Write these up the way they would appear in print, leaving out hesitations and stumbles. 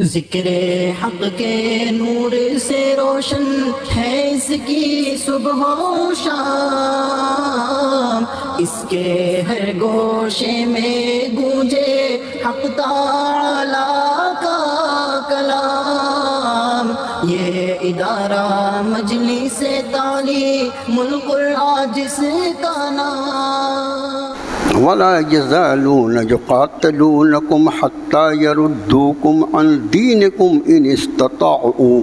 ذکر حق کے نور سے روشن ہے اس کی صبح و شام، اس کے ہر گوشے میں گونجے حق تعالی کا کلام۔ یہ ادارہ مجلس تعلیم القرآن جس کا نام۔ ولا يزالون يقاتلونكم حتى يردوكم عن دينكم إن استطاعوا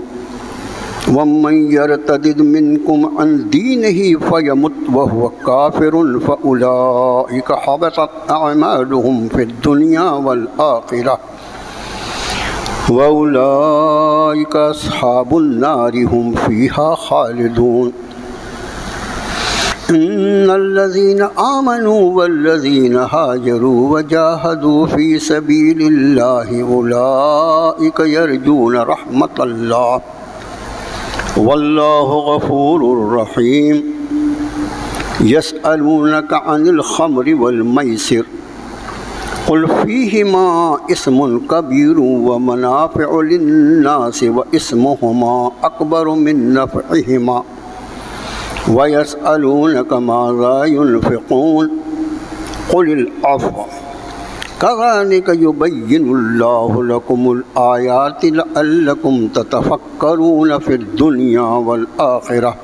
ومن يرتد منكم عن دينه فيمت وهو كافر فأولئك حبطت أعمالهم في الدنيا والآخرة وأولئك أصحاب النار هم فيها خالدون۔ إن الذين آمنوا والذين هاجروا وجاهدوا في سبيل الله أولئك يرجون رحمة الله والله غفور رحيم۔ يسألونك عن الخمر والميسر قل فيهما اسم كبير ومنافع للناس واسمهما أكبر من نفعهما وَيَسْأَلُونَكَ مَاذَا يُنْفِقُونَ قُلِ الْعَفْوَ كَذَلِكَ يُبَيِّنُ اللَّهُ لَكُمُ الْآيَاتِ لَعَلَّكُمْ تَتَفَكَّرُونَ فِي الدُّنْيَا وَالْآخِرَةِ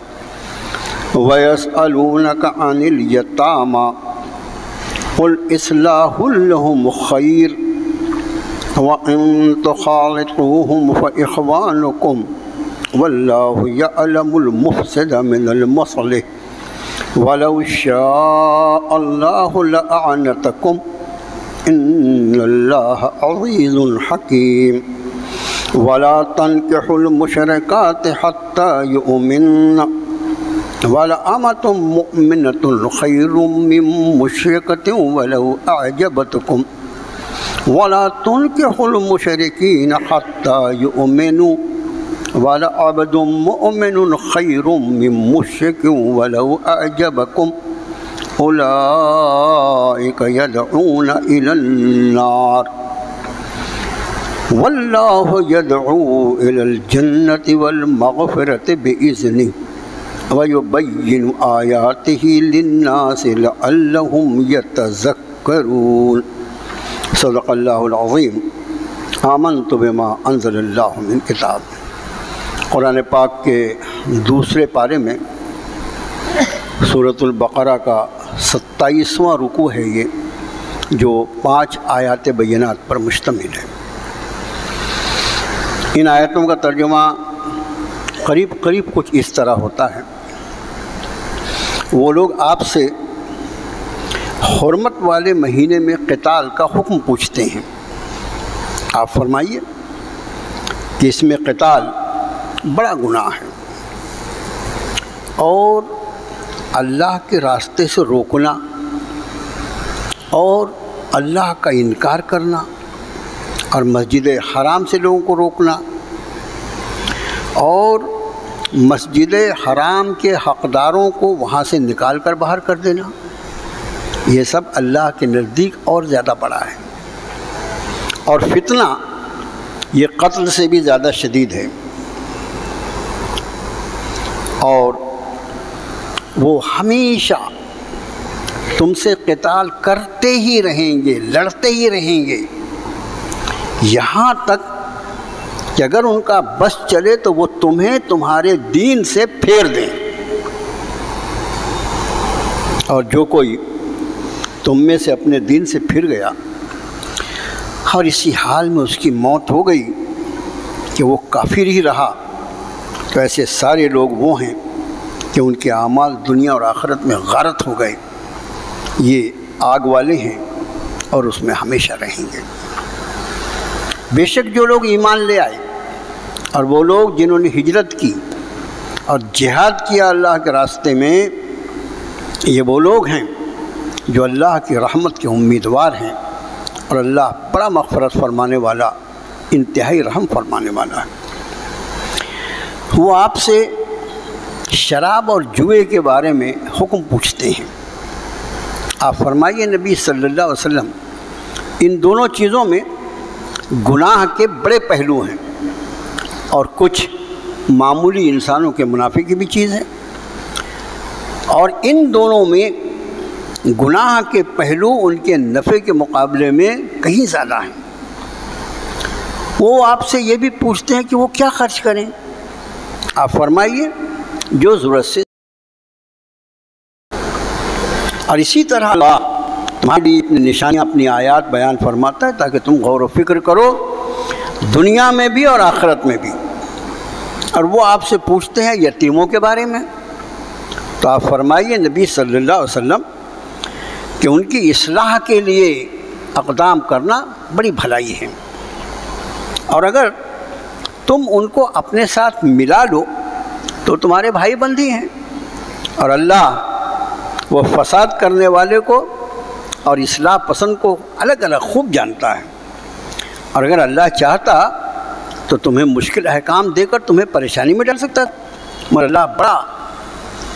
وَيَسْأَلُونَكَ عَنِ الْيَتَامَى قُلْ إِصْلَاحٌ لَهُمْ خَيْرٌ وَإِن تُخَالِطُوهُمْ فَإِخْوَانُكُمْ واللہ یعلم المفسد من المصلح ولو شاء اللہ لأعنتکم ان اللہ عزیز حکیم۔ ولا تنکحوا المشرکات حتی یؤمن ولأمة مؤمنة خیر من مشرکة ولو اعجبتکم ولا تنکحوا المشرکین حتی یؤمنوا وَلَعَبْدٌ مُؤْمِنٌ خَيْرٌ مِّن مُشْرِكٍ وَلَوْ أَعْجَبَكُمْ أُولَئِكَ يَدْعُونَ إِلَى النَّارِ وَاللَّهُ يَدْعُو إِلَى الْجَنَّةِ وَالْمَغْفِرَةِ بِإِذْنِهِ وَيُبَيِّنُ آيَاتِهِ لِلنَّاسِ لَعَلَّهُمْ يَتَذَكَّرُونَ۔ صدق اللہ العظیم۔ آمنت بما انزل اللہ من کتاب۔ قرآن پاک کے دوسرے پارے میں سورۃ البقرہ کا 27واں رکوع ہے یہ، جو 5 آیات بینات پر مشتمل ہے۔ ان آیتوں کا ترجمہ قریب کچھ اس طرح ہوتا ہے: وہ لوگ آپ سے حرمت والے مہینے میں قتال کا حکم پوچھتے ہیں، آپ فرمائیے کہ اس میں قتال بڑا گناہ ہے، اور اللہ کے راستے سے روکنا اور اللہ کا انکار کرنا اور مسجد حرام سے لوگوں کو روکنا اور مسجد حرام کے حقداروں کو وہاں سے نکال کر باہر کر دینا، یہ سب اللہ کے نزدیک اور زیادہ بڑا ہے۔ اور فتنہ یہ قتل سے بھی زیادہ شدید ہے، اور وہ ہمیشہ تم سے قتال کرتے ہی رہیں گے، لڑتے ہی رہیں گے، یہاں تک کہ اگر ان کا بس چلے تو وہ تمہیں تمہارے دین سے پھیر دیں۔ اور جو کوئی تم میں سے اپنے دین سے پھر گیا اور اسی حال میں اس کی موت ہو گئی کہ وہ کافر ہی رہا، تو ایسے سارے لوگ وہ ہیں کہ ان کے اعمال دنیا اور آخرت میں غارت ہو گئے، یہ آگ والے ہیں اور اس میں ہمیشہ رہیں گے۔ بے شک جو لوگ ایمان لے آئے اور وہ لوگ جنہوں نے ہجرت کی اور جہاد کیا اللہ کے راستے میں، یہ وہ لوگ ہیں جو اللہ کی رحمت کے امیدوار ہیں، اور اللہ بڑا مغفرت فرمانے والا، انتہائی رحم فرمانے والا ہے۔ وہ آپ سے شراب اور جوئے کے بارے میں حکم پوچھتے ہیں، آپ فرمائیے نبی صلی اللہ علیہ وسلم ان دونوں چیزوں میں گناہ کے بڑے پہلو ہیں اور کچھ معمولی انسانوں کے منافع کی بھی چیز ہے، اور ان دونوں میں گناہ کے پہلو ان کے نفع کے مقابلے میں کہیں زیادہ ہیں۔ وہ آپ سے یہ بھی پوچھتے ہیں کہ وہ کیا خرچ کریں، آپ فرمائیے جو ضرورت سے۔ اور اسی طرح اللہ تمہاری اپنی نشانیاں، اپنی آیات بیان فرماتا ہے تاکہ تم غور و فکر کرو دنیا میں بھی اور آخرت میں بھی۔ اور وہ آپ سے پوچھتے ہیں یتیموں کے بارے میں، تو آپ فرمائیے نبی صلی اللہ علیہ وسلم کہ ان کی اصلاح کے لیے اقدام کرنا بڑی بھلائی ہے، اور اگر تم ان کو اپنے ساتھ ملا لو تو تمہارے بھائی بندھی ہیں، اور اللہ وہ فساد کرنے والے کو اور اصلاح پسند کو الگ الگ خوب جانتا ہے، اور اگر اللہ چاہتا تو تمہیں مشکل احکام دے کر تمہیں پریشانی میں ڈال سکتا، مگر اللہ بڑا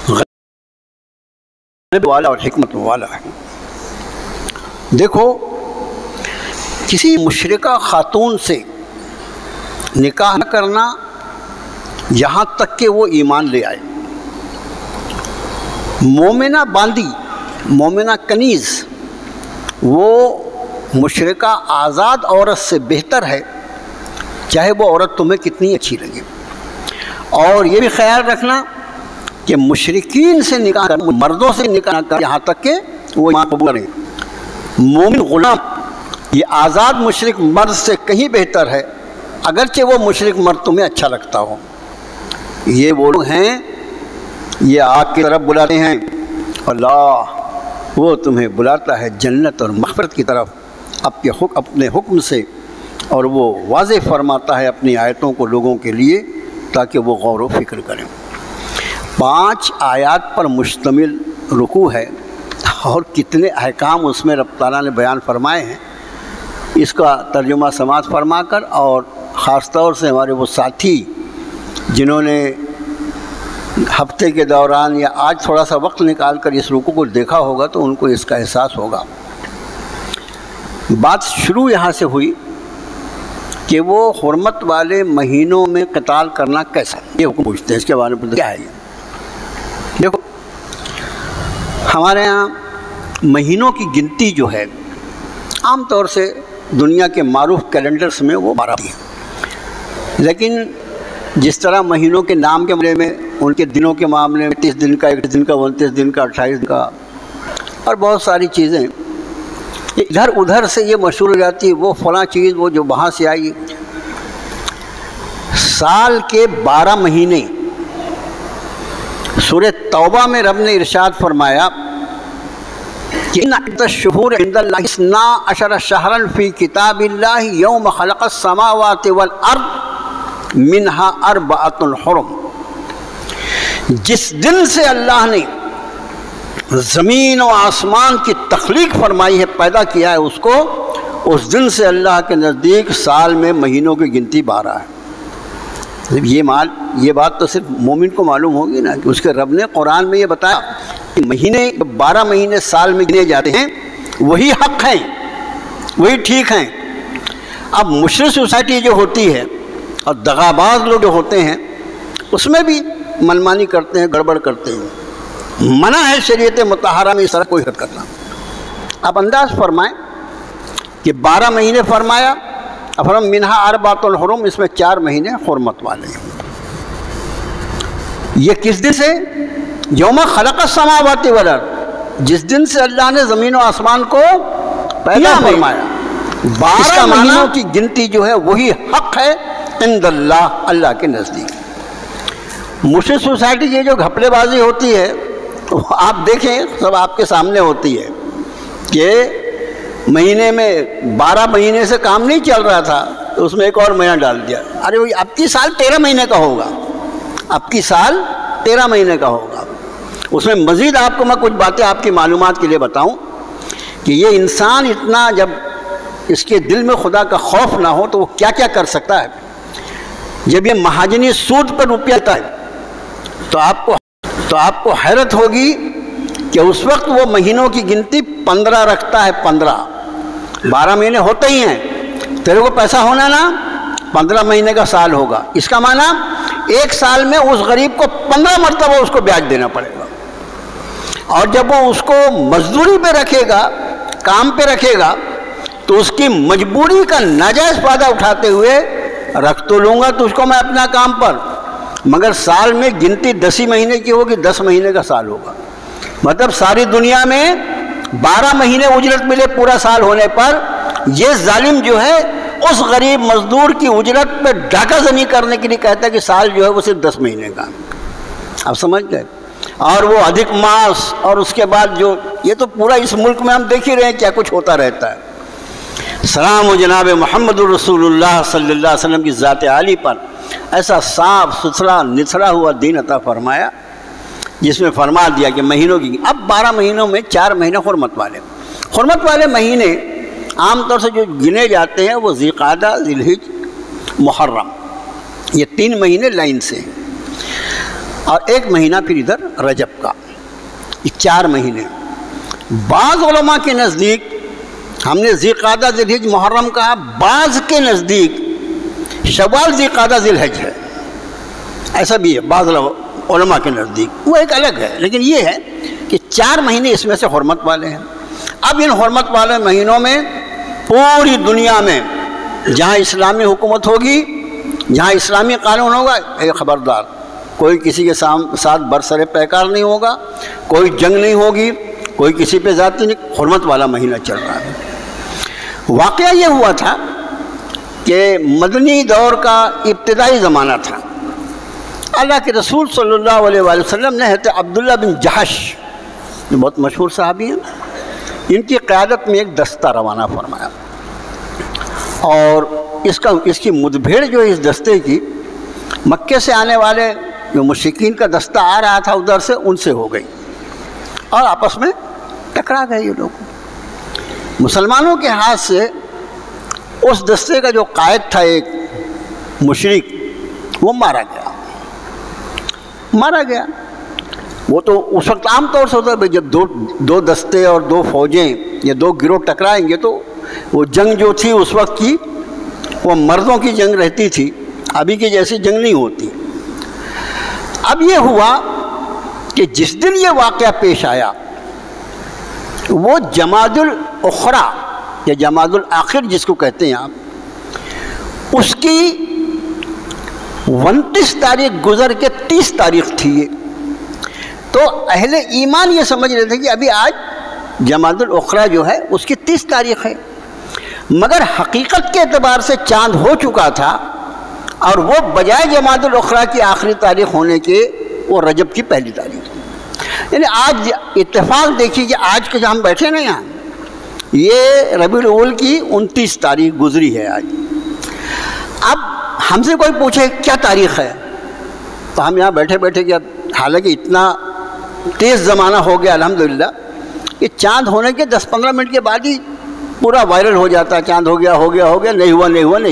غضب والا اور حکمت والا ہے۔ دیکھو، کسی مشرکہ خاتون سے نکاح کرنا یہاں تک کہ وہ ایمان لے آئے، مومنہ باندی، مومنہ کنیز، وہ مشرکہ آزاد عورت سے بہتر ہے، چاہے وہ عورت تمہیں کتنی اچھی لگے۔ اور یہ بھی خیال رکھنا کہ مشرکین سے نکاح کرنا، مردوں سے نکاح کرنا یہاں تک کہ وہ ایمان قبول کریں۔ مومن غلام یہ آزاد مشرک مرد سے کہیں بہتر ہے، اگرچہ وہ مشرک مرد تمہیں اچھا لگتا ہو۔ یہ وہ لوگ ہیں، یہ آگ کی طرف بلاتے ہیں، اللہ وہ تمہیں بلاتا ہے جنت اور مغفرت کی طرف اپنے حکم سے، اور وہ واضح فرماتا ہے اپنی آیتوں کو لوگوں کے لیے تاکہ وہ غور و فکر کریں۔ 5 آیات پر مشتمل رکوع ہے، اور کتنے احکام اس میں رب تعالیٰ نے بیان فرمائے ہیں، اس کا ترجمہ سماعت فرما کر، اور خاص طور سے ہمارے وہ ساتھی جنہوں نے ہفتے کے دوران یا آج تھوڑا سا وقت نکال کر اس رکوع کو دیکھا ہوگا تو ان کو اس کا احساس ہوگا۔ بات شروع یہاں سے ہوئی کہ وہ حرمت والے مہینوں میں قتال کرنا کیسا ہے، یہ حکم پوچھتے ہیں، اس کے بارے میں کیا ہے یہ۔ دیکھو، ہمارے ہاں مہینوں کی گنتی جو ہے عام طور سے دنیا کے معروف کیلنڈرز میں وہ 12 ہے، لیکن جس طرح مہینوں کے نام کے معاملے میں، ان کے دنوں کے معاملے میں 30 دن کا، 21 دن کا، 29 دن کا، 28 دن کا، اور بہت ساری چیزیں ادھر ادھر سے یہ مشہور ہو جاتی ہے، وہ فلاں چیز وہ جو وہاں سے آئی۔ سال کے 12 مہینے سورہ توبہ میں رب نے ارشاد فرمایا کہ ان عدۃ الشہور عند اللہ 12 شہرا فی کتاب اللہ یوم خلق السماوات والارض منہا 4 حرم۔ جس دن سے اللہ نے زمین و آسمان کی تخلیق فرمائی ہے، پیدا کیا ہے اس کو، اس دن سے اللہ کے نزدیک سال میں مہینوں کی گنتی 12 ہے۔ یہ بات تو صرف مومن کو معلوم ہوگی نا کہ اس کے رب نے قرآن میں یہ بتایا کہ 12 مہینے سال میں گنے جاتے ہیں، وہی حق ہیں، وہی ٹھیک ہیں۔ اب مشرق سوسائٹی جو ہوتی ہے اور دغاباز لوگ جو ہوتے ہیں، اس میں بھی منمانی کرتے ہیں، گڑبڑ کرتے ہیں۔ منع ہے شریعت مطہرہ میں اس طرح کوئی حرکت کرنا۔ اب انداز فرمائیں کہ 12 مہینے فرمایا، افرم منہا 4 حرم، اس میں 4 مہینے حرمت والے ہیں۔ یہ کس دن سے؟ یوم خلق السماوات والارض، جس دن سے اللہ نے زمین و آسمان کو پیدا فرمایا۔ 12 مہینوں کی گنتی جو ہے وہی حق ہے عند اللہ، اللہ کے نزدیک۔ مشرق سوسائٹی کی جو گھپلے بازی ہوتی ہے آپ دیکھیں، سب آپ کے سامنے ہوتی ہے کہ مہینے میں 12 مہینے سے کام نہیں چل رہا تھا تو اس میں ایک اور مہینہ ڈال دیا، ارے وہی اب کی سال 13 مہینے کا ہوگا، اب کی سال 13 مہینے کا ہوگا۔ اس میں مزید آپ کو میں کچھ باتیں آپ کی معلومات کے لیے بتاؤں کہ یہ انسان اتنا، جب اس کے دل میں خدا کا خوف نہ ہو تو وہ کیا کیا کر سکتا ہے۔ جب یہ مہاجنی سود پر روپیہ آتا ہے تو آپ کو حیرت ہوگی کہ اس وقت وہ مہینوں کی گنتی 15 رکھتا ہے، 15، 12 مہینے ہوتے ہی ہیں، تیرے کو پیسہ ہونا نا 15 مہینے کا سال ہوگا، اس کا معنی 1 سال میں اس غریب کو 15 مرتبہ اس کو بیاج دینا پڑے گا، اور جب وہ اس کو مزدوری پہ رکھے گا، کام پہ رکھے گا، تو اس کی مجبوری کا ناجائز فائدہ اٹھاتے ہوئے رکھ تو لوں گا تجھ کو میں اپنا کام پر، مگر سال میں گنتی 10 ہی مہینے کی ہوگی، 10 مہینے کا سال ہوگا، مطلب ساری دنیا میں 12 مہینے اجرت ملے پورا سال ہونے پر، یہ ظالم جو ہے اس غریب مزدور کی اجرت پہ ڈاکہ زنی کرنے کے لیے کہتا ہے کہ سال جو ہے وہ صرف 10 مہینے کا، آپ سمجھ گئے؟ اور وہ ادھک ماس، اور اس کے بعد جو یہ تو پورا اس ملک میں ہم دیکھ ہی رہے ہیں کیا کچھ ہوتا رہتا ہے۔ سلام و جناب محمد الرسول اللہ صلی اللہ علیہ وسلم کی ذات عالی پر ایسا صاف ستھرا نتھرا ہوا دین عطا فرمایا، جس میں فرما دیا کہ مہینوں کی، اب 12 مہینوں میں 4 مہینے حرمت والے مہینے عام طور سے جو گنے جاتے ہیں وہ ذی قعدہ، ذی الحج، محرم، یہ 3 مہینے لائن سے ہیں، اور 1 مہینہ پھر ادھر رجب کا، یہ 4 مہینے۔ بعض علماء کے نزدیک ہم نے ذی قعدہ ذی الحج محرم کہا، بعض کے نزدیک شوال ذی قعدہ ذی الحج ہے، ایسا بھی ہے بعض علماء کے نزدیک، وہ ایک الگ ہے، لیکن یہ ہے کہ 4 مہینے اس میں سے حرمت والے ہیں۔ اب ان حرمت والے مہینوں میں پوری دنیا میں جہاں اسلامی حکومت ہوگی، جہاں اسلامی قانون ہوگا، خبردار کوئی کسی کے ساتھ برسر پیکار نہیں ہوگا، کوئی جنگ نہیں ہوگی، کوئی کسی پہ ذاتی نہیں، حرمت والا مہینہ چل رہا ہے۔ واقعہ یہ ہوا تھا کہ مدنی دور کا ابتدائی زمانہ تھا، اللہ کے رسول صلی اللہ علیہ وآلہ وسلم نے حضرت عبداللہ بن جحش، جو بہت مشہور صحابی ہیں، ان کی قیادت میں ایک دستہ روانہ فرمایا، اور اس کی مدبھیڑ جو اس دستے کی مکے سے آنے والے جو مشرکین کا دستہ آ رہا تھا ادھر سے، ان سے ہو گئی، اور آپس میں ٹکرا گئے یہ لوگ۔ مسلمانوں کے ہاتھ سے اس دستے کا جو قائد تھا ایک مشرک، وہ مارا گیا۔ وہ تو اس وقت عام طور سے ہوتا ہے جب دو دستے اور 2 فوجیں یا 2 گروہ ٹکرائیں گے، تو وہ جنگ جو تھی اس وقت کی وہ مردوں کی جنگ رہتی تھی، ابھی کی جیسی جنگ نہیں ہوتی۔ اب یہ ہوا کہ جس دن یہ واقعہ پیش آیا وہ جمادی الاخری یا جمادی الاخر جس کو کہتے ہیں آپ، اس کی 29 تاریخ گزر کے 30 تاریخ تھی یہ، تو اہل ایمان یہ سمجھ رہے تھے کہ ابھی آج جمادی الاخری جو ہے اس کی 30 تاریخ ہے، مگر حقیقت کے اعتبار سے چاند ہو چکا تھا، اور وہ بجائے جمادی الاخری کی آخری تاریخ ہونے کے وہ رجب کی پہلی تاریخ، یعنی آج اتفاق دیکھیے کہ آج کے جو ہم بیٹھے نا یہاں، یہ ربیع الاول کی 29 تاریخ گزری ہے آج۔ اب ہم سے کوئی پوچھے کیا تاریخ ہے، تو ہم یہاں بیٹھے بیٹھے کیا، حالانکہ اتنا تیز زمانہ ہو گیا الحمدللہ، کہ چاند ہونے کے 10-15 منٹ کے بعد ہی پورا وائرل ہو جاتا ہے، چاند ہو گیا، نہیں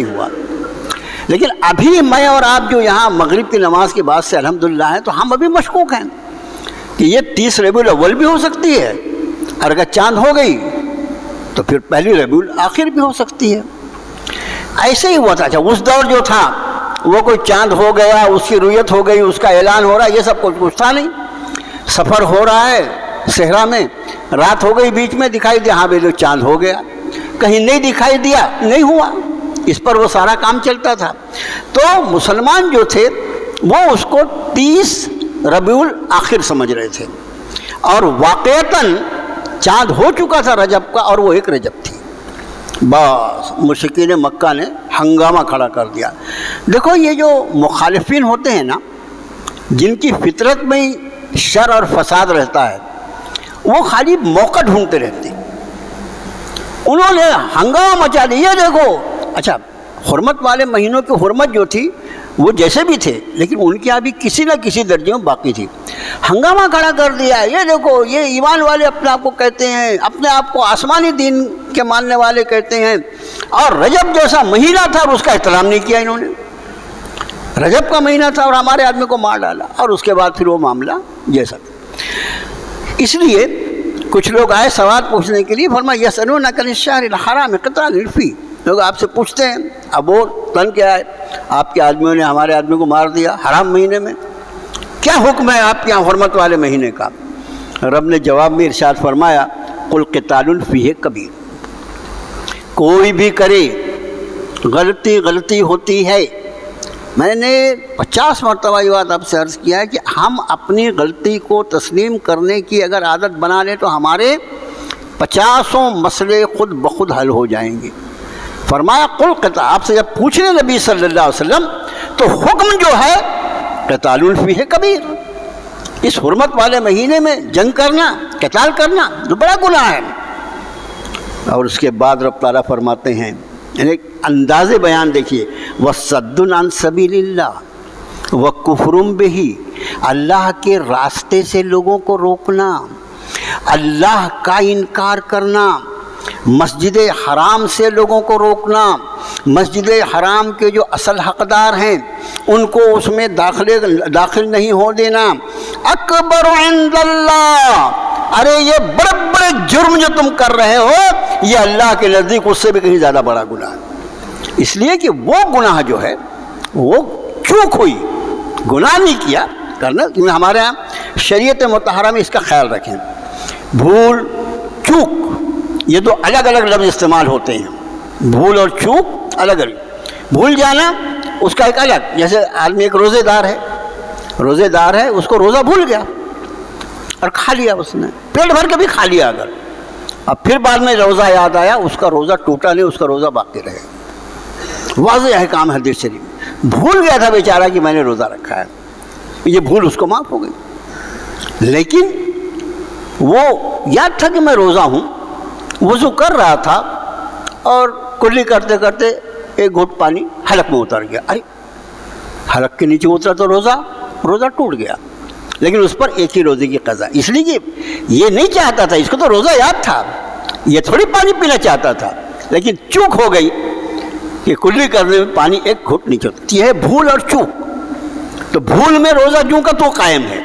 ہوا۔ لیکن ابھی میں اور آپ جو یہاں مغرب کی نماز کے بعد سے الحمدللہ ہیں، تو ہم ابھی مشکوک ہیں کہ یہ 30 ربیع الاول بھی ہو سکتی ہے، اور اگر چاند ہو گئی تو پھر پہلی ربیع الاخر بھی ہو سکتی ہے۔ ایسے ہی ہوا تھا۔ اچھا، اس دور جو تھا وہ کوئی چاند ہو گیا، اس کی رؤیت ہو گئی، اس کا اعلان ہو رہا ہے، یہ سب کچھ تھا نہیں۔ سفر ہو رہا ہے صحرا میں، رات ہو گئی، بیچ میں دکھائی دیا، ہاں بھائی چاند ہو گیا، کہیں نہیں دکھائی دیا، نہیں ہوا، اس پر وہ سارا کام چلتا تھا۔ تو مسلمان جو تھے وہ اس کو 30 ربیع الاخر سمجھ رہے تھے، اور واقعتاً چاند ہو چکا تھا رجب کا، اور وہ 1 رجب تھی۔ بس مشرکین مکہ نے ہنگامہ کھڑا کر دیا۔ دیکھو یہ جو مخالفین ہوتے ہیں نا، جن کی فطرت میں شر اور فساد رہتا ہے، وہ خالی موقع ڈھونڈتے رہتے ہیں۔ انہوں نے ہنگامہ مچا دیا، یہ دیکھو۔ اچھا، حرمت والے مہینوں کی حرمت جو تھی وہ جیسے بھی تھے، لیکن ان کی ابھی کسی نہ کسی درجے میں باقی تھی۔ ہنگامہ کھڑا کر دیا، یہ دیکھو، یہ ایمان والے اپنے آپ کو کہتے ہیں، اپنے آپ کو آسمانی دین کے ماننے والے کہتے ہیں، اور رجب جیسا مہینہ تھا اور اس کا احترام نہیں کیا انہوں نے۔ رجب کا مہینہ تھا اور ہمارے آدمی کو مار ڈالا، اور اس کے بعد پھر وہ معاملہ جیسا۔ اس لیے کچھ لوگ آئے سوال پوچھنے کے لیے، فرمایا یسألونک عن الشہر الحرام قتال فیہ، لوگ آپ سے پوچھتے ہیں اب وہ تن کیا ہے، آپ کے آدمیوں نے ہمارے آدمی کو مار دیا حرام مہینے میں، کیا حکم ہے آپ کے یہاں حرمت والے مہینے کا؟ رب نے جواب میں ارشاد فرمایا قل قتال فیہ کبیر، کوئی بھی کرے غلطی ہوتی ہے۔ میں نے 50 مرتبہ یہ بات آپ سے عرض کیا ہے کہ ہم اپنی غلطی کو تسلیم کرنے کی اگر عادت بنا لیں تو ہمارے 50 مسئلے خود بخود حل ہو جائیں گے۔ فرمایا قل قتال، آپ سے جب پوچھنے نبی صلی اللہ علیہ وسلم تو حکم جو ہے قتال فیہ کبیر، اس حرمت والے مہینے میں جنگ کرنا، قتال کرنا تو بڑا گناہ ہے۔ اور اس کے بعد رب تعالیٰ فرماتے ہیں، یعنی انداز بیان دیکھیے، وَصَدٌّ عَن سَبِيلِ اللَّهِ وَكُفْرٌ بِهِ، اللہ کے راستے سے لوگوں کو روکنا، اللہ کا انکار کرنا، مسجد حرام سے لوگوں کو روکنا، مسجد حرام کے جو اصل حقدار ہیں ان کو اس میں داخل نہیں ہو دینا۔ اکبر عند اللہ، ارے یہ بڑے بڑے جرم جو تم کر رہے ہو یہ اللہ کے نزدیک اس سے بھی کہیں زیادہ بڑا گناہ ہے، اس لیے کہ وہ گناہ جو ہے وہ چوک ہوئی، گناہ نہیں کیا کرنا۔ ہمارے ہاں شریعت مطہرہ میں اس کا خیال رکھیں، بھول چوک یہ دو الگ الگ لفظ استعمال ہوتے ہیں، بھول اور چوک الگ الگ۔ بھول جانا اس کا ایک الگ، جیسے آدمی ایک روزے دار ہے اس کو روزہ بھول گیا اور کھا لیا، اس نے پیٹ بھر کے بھی کھا لیا، اگر اب پھر بعد میں روزہ یاد آیا اس کا روزہ ٹوٹا نہیں، اس کا روزہ باقی رہے۔ واضح احکام حدیث شریف، بھول گیا تھا بیچارہ کہ میں نے روزہ رکھا ہے، یہ بھول اس کو معاف ہو گئی، لیکن وہ یاد تھا کہ میں روزہ ہوں، وضو کر رہا تھا اور کلی کرتے کرتے ایک گھٹ پانی حلق میں اتر گیا، ارے حلق کے نیچے اترا تو روزہ ٹوٹ گیا، لیکن اس پر ایک ہی روزے کی قضا، اس لیے کہ یہ نہیں چاہتا تھا، اس کو تو روزہ یاد تھا، یہ تھوڑی پانی پینا چاہتا تھا، لیکن چوک ہو گئی کہ کلی کرنے میں پانی ایک گھٹ نیچے اترا۔ یہ ہے بھول اور چوک، تو بھول میں روزہ جوں کا تو قائم ہے،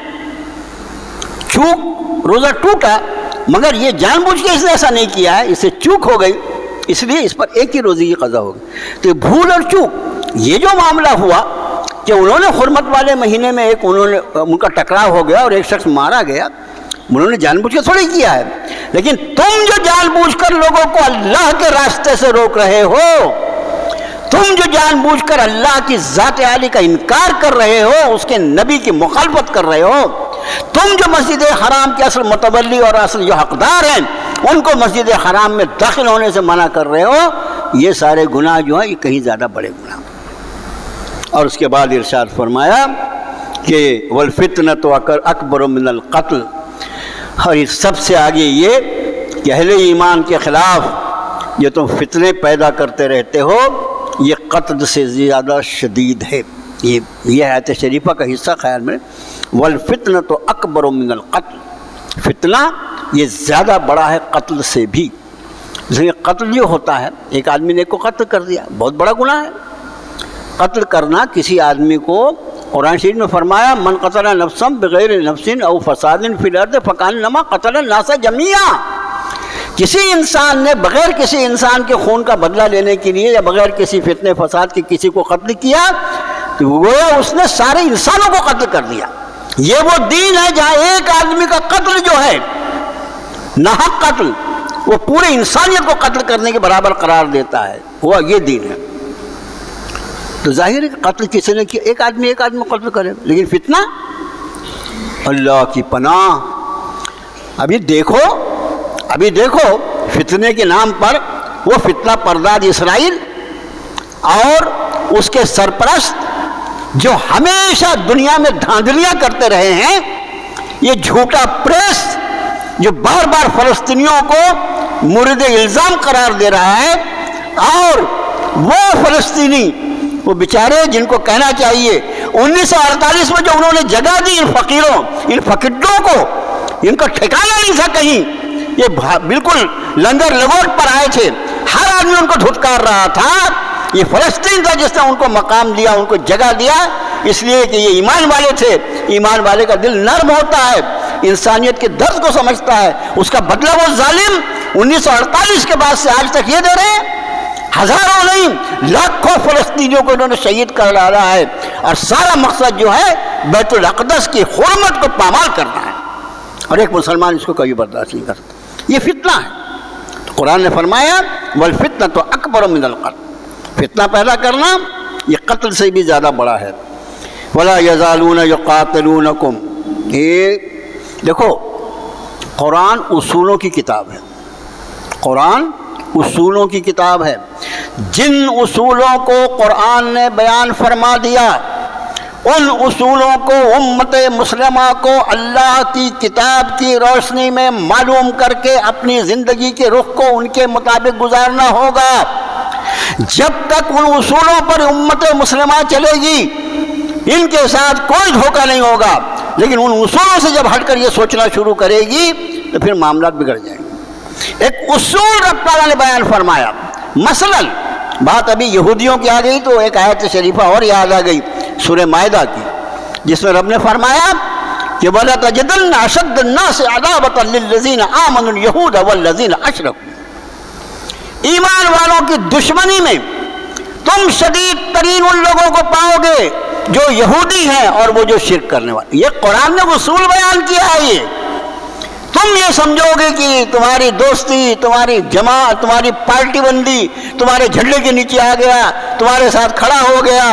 چوک روزہ ٹوٹا مگر یہ جان بوجھ کے اس نے ایسا نہیں کیا ہے، اسے چوک ہو گئی، اس لیے اس پر ایک ہی روزے کی قضا ہوگی۔ تو بھول اور چوک یہ جو معاملہ ہوا کہ انہوں نے حرمت والے مہینے میں ان کا ٹکراؤ ہو گیا اور ایک شخص مارا گیا، انہوں نے جان بوجھ کے تھوڑی کیا ہے، لیکن تم جو جان بوجھ کر لوگوں کو اللہ کے راستے سے روک رہے ہو، تم جو جان بوجھ کر اللہ کی ذات عالی کا انکار کر رہے ہو، اس کے نبی کی مخالفت کر رہے ہو، تم جو مسجد حرام کے اصل متولی اور اصل جو حقدار ہیں ان کو مسجد حرام میں داخل ہونے سے منع کر رہے ہو، یہ سارے گناہ جو ہیں یہ کہیں زیادہ بڑے گناہ۔ اور اس کے بعد ارشاد فرمایا کہ وَالْفِتْنَةُ أَكْبَرُ مِنَ الْقَتْلِ، اور سب سے آگے یہ کہ اہل ایمان کے خلاف جو تم فتنے پیدا کرتے رہتے ہو یہ قتل سے زیادہ شدید ہے۔ یہ آیت شریفہ کا حصہ خیال میں، وَالْفِتْنَةُ أَكْبَرُ مِنَ الْقَتْلِ، فتنہ یہ زیادہ بڑا ہے قتل سے بھی۔ جیسے قتل جو ہوتا ہے، ایک آدمی نے ایک کو قتل کر دیا، بہت بڑا گناہ ہے قتل کرنا کسی آدمی کو۔ قرآن شریف میں فرمایا من قتل نفسا بغیر نفس او فساد فی الارض فکانما قتل الناس جميعا، کسی انسان نے بغیر کسی انسان کے خون کا بدلہ لینے کے لیے یا بغیر کسی فتنے فساد کے کسی کو قتل کیا تو گویا اس نے سارے انسانوں کو قتل کر دیا۔ یہ وہ دین ہے جہاں ایک آدمی کا قتل جو ہے ناحق قتل وہ پورے انسانیت کو قتل کرنے کے برابر قرار دیتا ہے، وہ یہ دین ہے۔ تو ظاہر ہے کہ قتل کسی نے کیا، ایک آدمی کو قتل کرے، لیکن فتنہ اللہ کی پناہ۔ ابھی دیکھو فتنے کے نام پر وہ فتنہ پرداد اسرائیل اور اس کے سرپرست جو ہمیشہ دنیا میں دھاندلیاں کرتے رہے ہیں، یہ جھوٹا پریس جو بار بار فلسطینیوں کو مورد الزام قرار دے رہا ہے، اور وہ فلسطینی وہ بیچارے جن کو کہنا چاہیے 1948 میں جو انہوں نے جگہ دی ان فقیروں ان فقیروں کو، ان کا ٹھکانہ نہیں تھا کہیں، یہ بالکل لنگر لگوٹ پر آئے تھے، ہر آدمی ان کو دھتکار رہا تھا، یہ فلسطین تھا جس نے ان کو مقام دیا، ان کو جگہ دیا، اس لیے کہ یہ ایمان والے تھے۔ ایمان والے کا دل نرم ہوتا ہے، انسانیت کے درد کو سمجھتا ہے، اس کا بدلہ وہ ظالم 1948 کے بعد سے آج تک یہ دے رہے ہیں، ہزاروں نہیں لاکھوں فلسطینیوں کو انہوں نے شہید کر ڈالا ہے، اور سارا مقصد جو ہے بیت الاقدس کی حرمت کو پامال کرنا ہے، اور ایک مسلمان اس کو کبھی برداشت نہیں کرتا۔ یہ فتنہ ہے۔ تو قرآن نے فرمایا والفتنۃ اکبر من القتل، فتنہ پیدا کرنا یہ قتل سے بھی زیادہ بڑا ہے۔ ولا یزالون یقاتلونکم، یہ دیکھو قرآن اصولوں کی کتاب ہے، قرآن اصولوں کی کتاب ہے۔ جن اصولوں کو قرآن نے بیان فرما دیا، ان اصولوں کو امت مسلمہ کو اللہ کی کتاب کی روشنی میں معلوم کر کے اپنی زندگی کے رخ کو ان کے مطابق گزارنا ہوگا۔ جب تک ان اصولوں پر امت مسلمہ چلے گی ان کے ساتھ کوئی دھوکہ نہیں ہوگا، لیکن ان اصولوں سے جب ہٹ کر یہ سوچنا شروع کرے گی تو پھر معاملات بگڑ جائیں گے۔ ایک اصول رب تعالیٰ نے بیان فرمایا، مثلا بات ابھی یہودیوں کی آ گئی تو ایک آیت شریفہ اور یاد آ گئی سورہ مائدہ کی، جس میں رب نے فرمایا کہ وَلَا تَجِدَنَّ أَشَدَّ النَّاسِ عَدَاوَةً لِلَّذِينَ آمَنُوا الْيَهُودَ وَالَّذِينَ أَشْرَكُوا، ایمان والوں کی دشمنی میں تم شدید ترین ان لوگوں کو پاؤ گے جو یہودی ہیں اور وہ جو شرک کرنے والے۔ یہ قرآن نے اصول بیان کیا ہے۔ یہ تم یہ سمجھو گے کہ تمہاری دوستی، تمہاری جماعت، تمہاری پارٹی بندی تمہارے جھنڈے کے نیچے آ گیا، تمہارے ساتھ کھڑا ہو گیا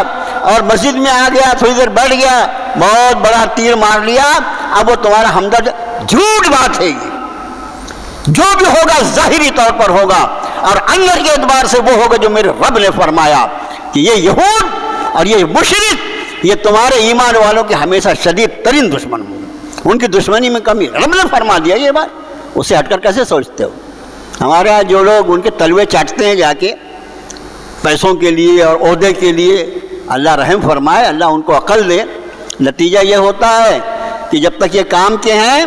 اور مسجد میں آ گیا، تھوڑی دیر بیٹھ گیا، بہت بڑا تیر مار لیا، اب وہ تمہارا ہمدرد۔ جھوٹ بات ہے یہ۔ جو بھی ہوگا ظاہری طور پر ہوگا، اور اندر کے اعتبار سے وہ ہوگا جو میرے رب نے فرمایا کہ یہ یہود اور یہ مشرک یہ تمہارے ایمان والوں کے ہمیشہ شدید ترین دشمن ہوں گے، ان کی دشمنی میں کمی۔ رب نے فرما دیا یہ بات، اس سے ہٹ کر کیسے سوچتے ہو؟ ہمارے یہاں جو لوگ ان کے تلوے چاٹتے ہیں جا کے پیسوں کے لیے اور عہدے کے لیے، اللہ رحم فرمائے، اللہ ان کو عقل دے۔ نتیجہ یہ ہوتا ہے کہ جب تک یہ کام کے ہیں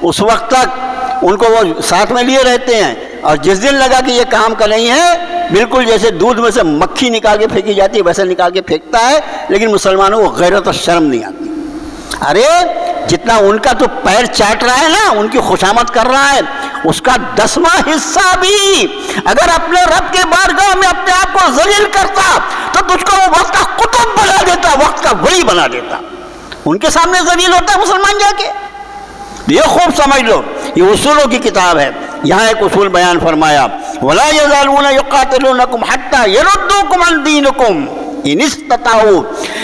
اس وقت تک ان کو وہ ساتھ میں لیے رہتے ہیں، اور جس دن لگا کہ یہ کام کا نہیں ہے، بالکل جیسے دودھ میں سے مکھی نکال کے پھینکی جاتی ہے ویسے نکال کے پھینکتا ہے، لیکن مسلمانوں کو غیرت اور شرم نہیں آتی۔ ارے جتنا ان کا تو پیر چاٹ رہا ہے نا، ان کی خوشامد کر رہا ہے، اس کا 10واں حصہ بھی اگر اپنے رب کے بارگاہ میں اپنے آپ کو ذلیل کرتا تو تجھ کو وہ وقت کا قطب بنا دیتا، وقت کا ولی بنا دیتا۔ ان کے سامنے ذلیل ہوتا ہے مسلمان جا کے۔ یہ خوب سمجھ لو، یہ اصولوں کی کتاب ہے۔ یہاں ایک اصول بیان فرمایا وَلَا يَزَالُونَ يُقَاتِلُونَكُمْ حَتَّى يَرُدُّوكُمْ عَنْ دِينِكُمْ إِنِ اسْتَطَاعُوا،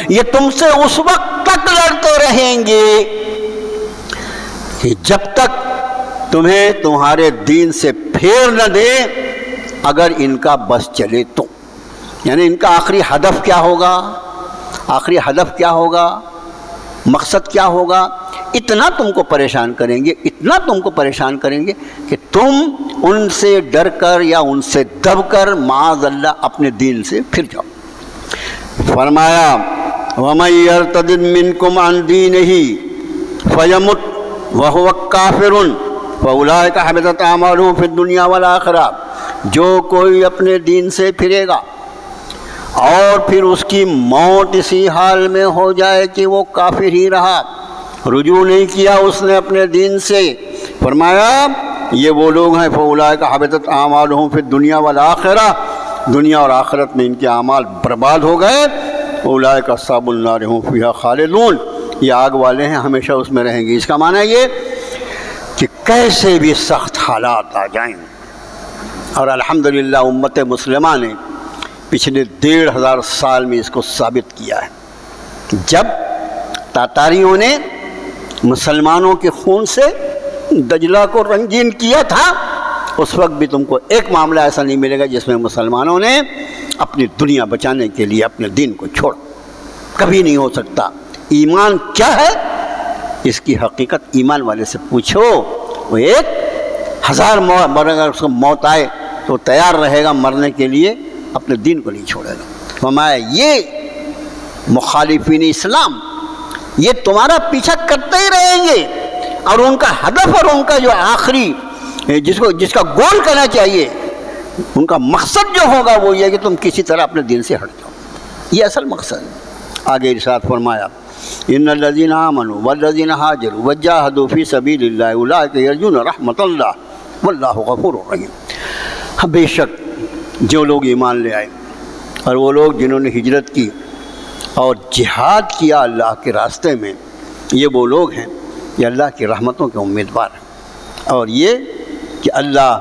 یہ تم سے اس وقت تک لڑتے رہیں گے کہ جب تک تمہیں تمہارے دین سے پھیر نہ دے، اگر ان کا بس چلے تو۔ یعنی ان کا آخری ہدف کیا ہوگا؟ آخری ہدف کیا ہوگا؟ مقصد کیا ہوگا؟ اتنا تم کو پریشان کریں گے، اتنا تم کو پریشان کریں گے کہ تم ان سے ڈر کر یا ان سے دب کر معاذ اللہ اپنے دین سے پھر جاؤ۔ فرمایا وَمَن يَرْتَدِدْ مِنْكُمْ عَنْ دِينِهِ فَيَمُتْ وَهُوَ كَافِرٌ فَأُولَٰئِكَ حَبِطَتْ أَعْمَالُهُمْ فِي الدُّنْيَا وَالْآخِرَةِ، جو کوئی اپنے دین سے پھرے گا اور پھر اس کی موت اسی حال میں ہو جائے کہ وہ کافر ہی رہا، رجوع نہیں کیا اس نے اپنے دین سے، فرمایا یہ وہ لوگ ہیں فَأُولَٰئِكَ حَبِطَتْ أَعْمَالُهُمْ فِي الدُّنْيَا وَالْآخِرَةِ، دنیا اور آخرت میں ان کے اعمال برباد ہو گئے۔ أُولَٰئِكَ أَصْحَابُ النَّارِ هُمْ فِيهَا خَالِدُونَ، یہ آگ والے ہیں، ہمیشہ اس میں رہیں گے۔ اس کا معنی یہ کہ کیسے بھی سخت حالات آ جائیں، اور الحمدللہ امت مسلمہ نے پچھلے 1500 سال میں اس کو ثابت کیا ہے۔ جب تاتاریوں نے مسلمانوں کے خون سے دجلہ کو رنگین کیا تھا، اس وقت بھی تم کو ایک معاملہ ایسا نہیں ملے گا جس میں مسلمانوں نے اپنی دنیا بچانے کے لیے اپنے دین کو چھوڑا، کبھی نہیں ہو سکتا۔ ایمان کیا ہے اس کی حقیقت ایمان والے سے پوچھو، وہ 1000 اگر اس کو موت آئے تو تیار رہے گا مرنے کے لیے، اپنے دین کو نہیں چھوڑے گا۔ فرمایا یہ مخالفین اسلام یہ تمہارا پیچھا کرتے ہی رہیں گے، اور ان کا ہدف اور ان کا جو آخری جس کا گول کرنا چاہیے، ان کا مقصد جو ہوگا وہ یہ کہ تم کسی طرح اپنے دین سے ہٹ جاؤ، یہ اصل مقصد ہے۔ آگے ارشاد فرمایا ان الذین آمنوا والذین ہاجروا وجاہدوا فی سبیل اللہ اولئک یرجون رحمت اللہ واللہ غفور رحیم۔ بے شک جو لوگ ایمان لے آئے اور وہ لوگ جنہوں نے ہجرت کی اور جہاد کیا اللہ کے راستے میں، یہ وہ لوگ ہیں یہ اللہ کی رحمتوں کے امیدوار ہیں، اور یہ کہ اللہ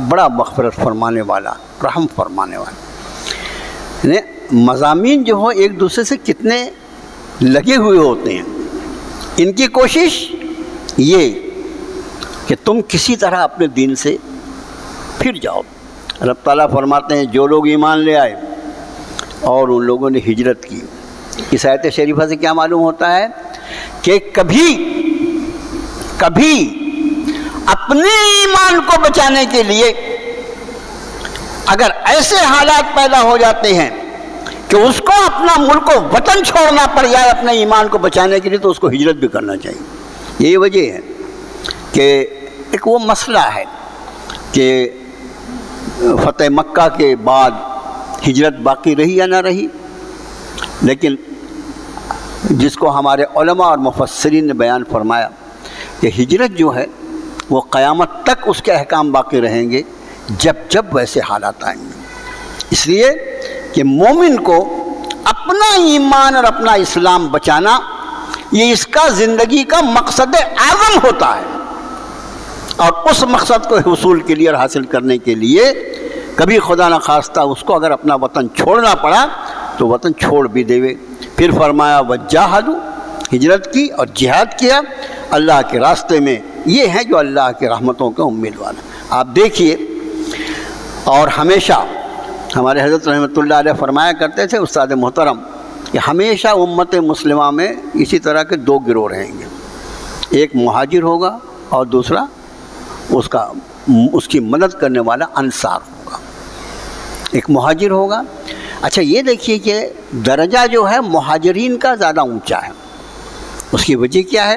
بڑا مغفرت فرمانے والا، رحم فرمانے والا۔ مضامین جو ہو ایک دوسرے سے کتنے لگے ہوئے ہوتے ہیں، ان کی کوشش یہ کہ تم کسی طرح اپنے دین سے پھر جاؤ۔ رب تعالیٰ فرماتے ہیں جو لوگ ایمان لے آئے اور ان لوگوں نے ہجرت کی، اس آیت شریفہ سے کیا معلوم ہوتا ہے کہ کبھی اپنے ایمان کو بچانے کے لیے اگر ایسے حالات پیدا ہو جاتے ہیں کہ اس کو اپنا ملک و وطن چھوڑنا پڑ جائے اپنے ایمان کو بچانے کے لیے، تو اس کو ہجرت بھی کرنا چاہیے۔ یہی وجہ ہے کہ ایک وہ مسئلہ ہے کہ فتح مکہ کے بعد ہجرت باقی رہی یا نہ رہی، لیکن جس کو ہمارے علماء اور مفسرین نے بیان فرمایا کہ ہجرت جو ہے وہ قیامت تک اس کے احکام باقی رہیں گے جب ویسے حالات آئیں گے، اس لیے کہ مومن کو اپنا ایمان اور اپنا اسلام بچانا یہ اس کا زندگی کا مقصد اعظم ہوتا ہے، اور اس مقصد کو حصول کے لیے اور حاصل کرنے کے لیے کبھی خدا نخواستہ اس کو اگر اپنا وطن چھوڑنا پڑا تو وطن چھوڑ بھی دے۔ پھر فرمایا وجاہدوا، ہجرت کی اور جہاد کیا اللہ کے راستے میں، یہ ہیں جو اللہ کے رحمتوں کے امیدوار ہیں۔ آپ دیکھیے، اور ہمیشہ ہمارے حضرت رحمۃ اللہ علیہ فرمایا کرتے تھے استاد محترم کہ ہمیشہ امت مسلمہ میں اسی طرح کے دو گروہ رہیں گے، ایک مہاجر ہوگا اور دوسرا اس کی مدد کرنے والا انصار ہوگا۔ ایک مہاجر ہوگا، اچھا یہ دیکھیے کہ درجہ جو ہے مہاجرین کا زیادہ اونچا ہے، اس کی وجہ کیا ہے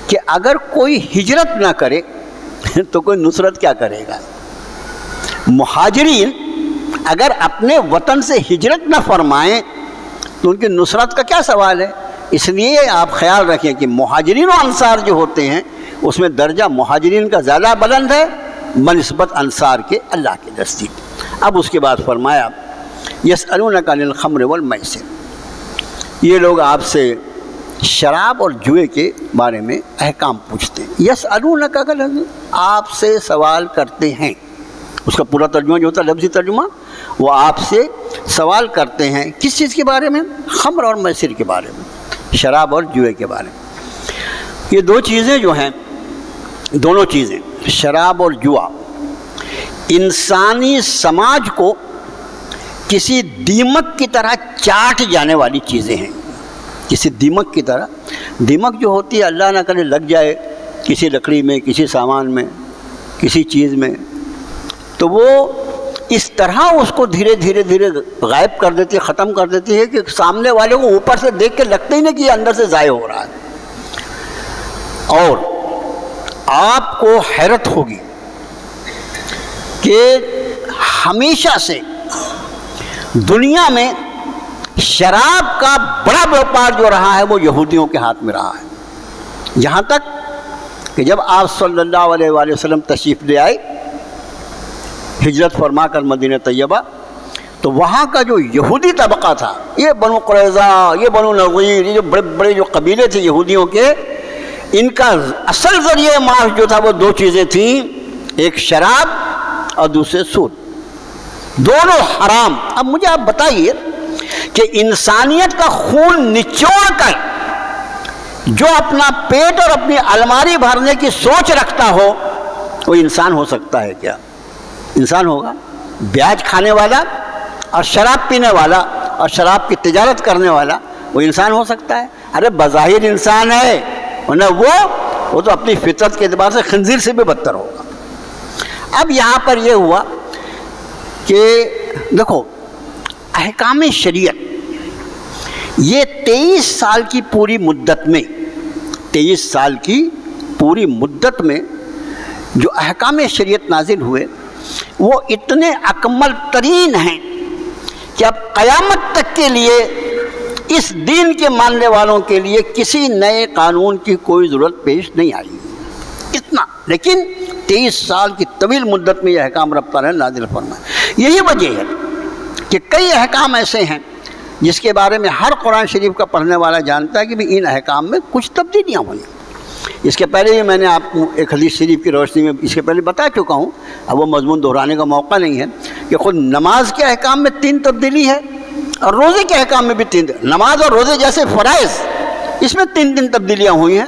کہ اگر کوئی ہجرت نہ کرے تو کوئی نصرت کیا کرے گا؟ مہاجرین اگر اپنے وطن سے ہجرت نہ فرمائیں تو ان کی نصرت کا کیا سوال ہے؟ اس لیے آپ خیال رکھیں کہ مہاجرین و انصار جو ہوتے ہیں اس میں درجہ مہاجرین کا زیادہ بلند ہے بنسبت انصار کے اللہ کے نزدیک۔ اب اس کے بعد فرمایا یسألونک عن الخمر والمیسر، یہ لوگ آپ سے شراب اور جوئے کے بارے میں احکام پوچھتے ہیں۔ یسألونک کا لفظ آپ سے سوال کرتے ہیں، اس کا پورا ترجمہ جو ہوتا ہے لفظی ترجمہ، وہ آپ سے سوال کرتے ہیں کس چیز کے بارے میں؟ خمر اور میسر کے بارے میں، شراب اور جوئے کے بارے میں۔ یہ دو چیزیں جو ہیں، دونوں چیزیں شراب اور جوا انسانی سماج کو کسی دیمک کی طرح چاٹ جانے والی چیزیں ہیں، کسی دیمک کی طرح۔ دیمک جو ہوتی ہے اللہ نہ کرے لگ جائے کسی لکڑی میں، کسی سامان میں، کسی چیز میں، تو وہ اس طرح اس کو دھیرے دھیرے غائب کر دیتی ہے، ختم کر دیتی ہے کہ سامنے والے کو اوپر سے دیکھ کے لگتا ہی نہیں کہ یہ اندر سے ضائع ہو رہا ہے۔ اور آپ کو حیرت ہوگی کہ ہمیشہ سے دنیا میں شراب کا بڑا بیوپار جو رہا ہے وہ یہودیوں کے ہاتھ میں رہا ہے، یہاں تک کہ جب آپ صلی اللہ علیہ وآلہ وسلم تشریف لے آئے ہجرت فرما کر مدینہ طیبہ، تو وہاں کا جو یہودی طبقہ تھا، یہ بنو قریظہ، یہ بنو نضیر، یہ جو بڑے بڑے جو قبیلے تھے یہودیوں کے، ان کا اصل ذریعہ معاش جو تھا وہ دو چیزیں تھیں، ایک شراب اور دوسرے سود، دونوں حرام۔ اب مجھے آپ بتائیے کہ انسانیت کا خون نچوڑ کر جو اپنا پیٹ اور اپنی الماری بھرنے کی سوچ رکھتا ہو وہ انسان ہو سکتا ہے کیا؟ انسان ہوگا؟ بیاج کھانے والا اور شراب پینے والا اور شراب کی تجارت کرنے والا وہ انسان ہو سکتا ہے؟ ارے بظاہر انسان ہے، ورنہ وہ تو اپنی فطرت کے اعتبار سے خنزیر سے بھی بدتر ہوگا۔ اب یہاں پر یہ ہوا کہ دیکھو احکام شریعت یہ 23 سال کی پوری مدت میں، 23 سال کی پوری مدت میں جو احکام شریعت نازل ہوئے وہ اتنے اکمل ترین ہیں کہ اب قیامت تک کے لیے اس دین کے ماننے والوں کے لیے کسی نئے قانون کی کوئی ضرورت پیش نہیں آئی، اتنا۔ لیکن 23 سال کی طویل مدت میں یہ احکام رب تعالیٰ نے نازل فرمائے۔ یہی وجہ ہے کہ کئی احکام ایسے ہیں جس کے بارے میں ہر قرآن شریف کا پڑھنے والا جانتا ہے کہ بھی ان احکام میں کچھ تبدیلیاں ہوئی ہیں۔ اس کے پہلے بھی میں نے آپ کو ایک حدیث شریف کی روشنی میں اس کے پہلے بتا چکا ہوں، اب وہ مضمون دہرانے کا موقع نہیں ہے، کہ خود نماز کے احکام میں 3 تبدیلی ہے اور روزے کے احکام میں بھی 3۔ نماز اور روزے جیسے فرائض، اس میں 3 تبدیلیاں ہوئی ہیں۔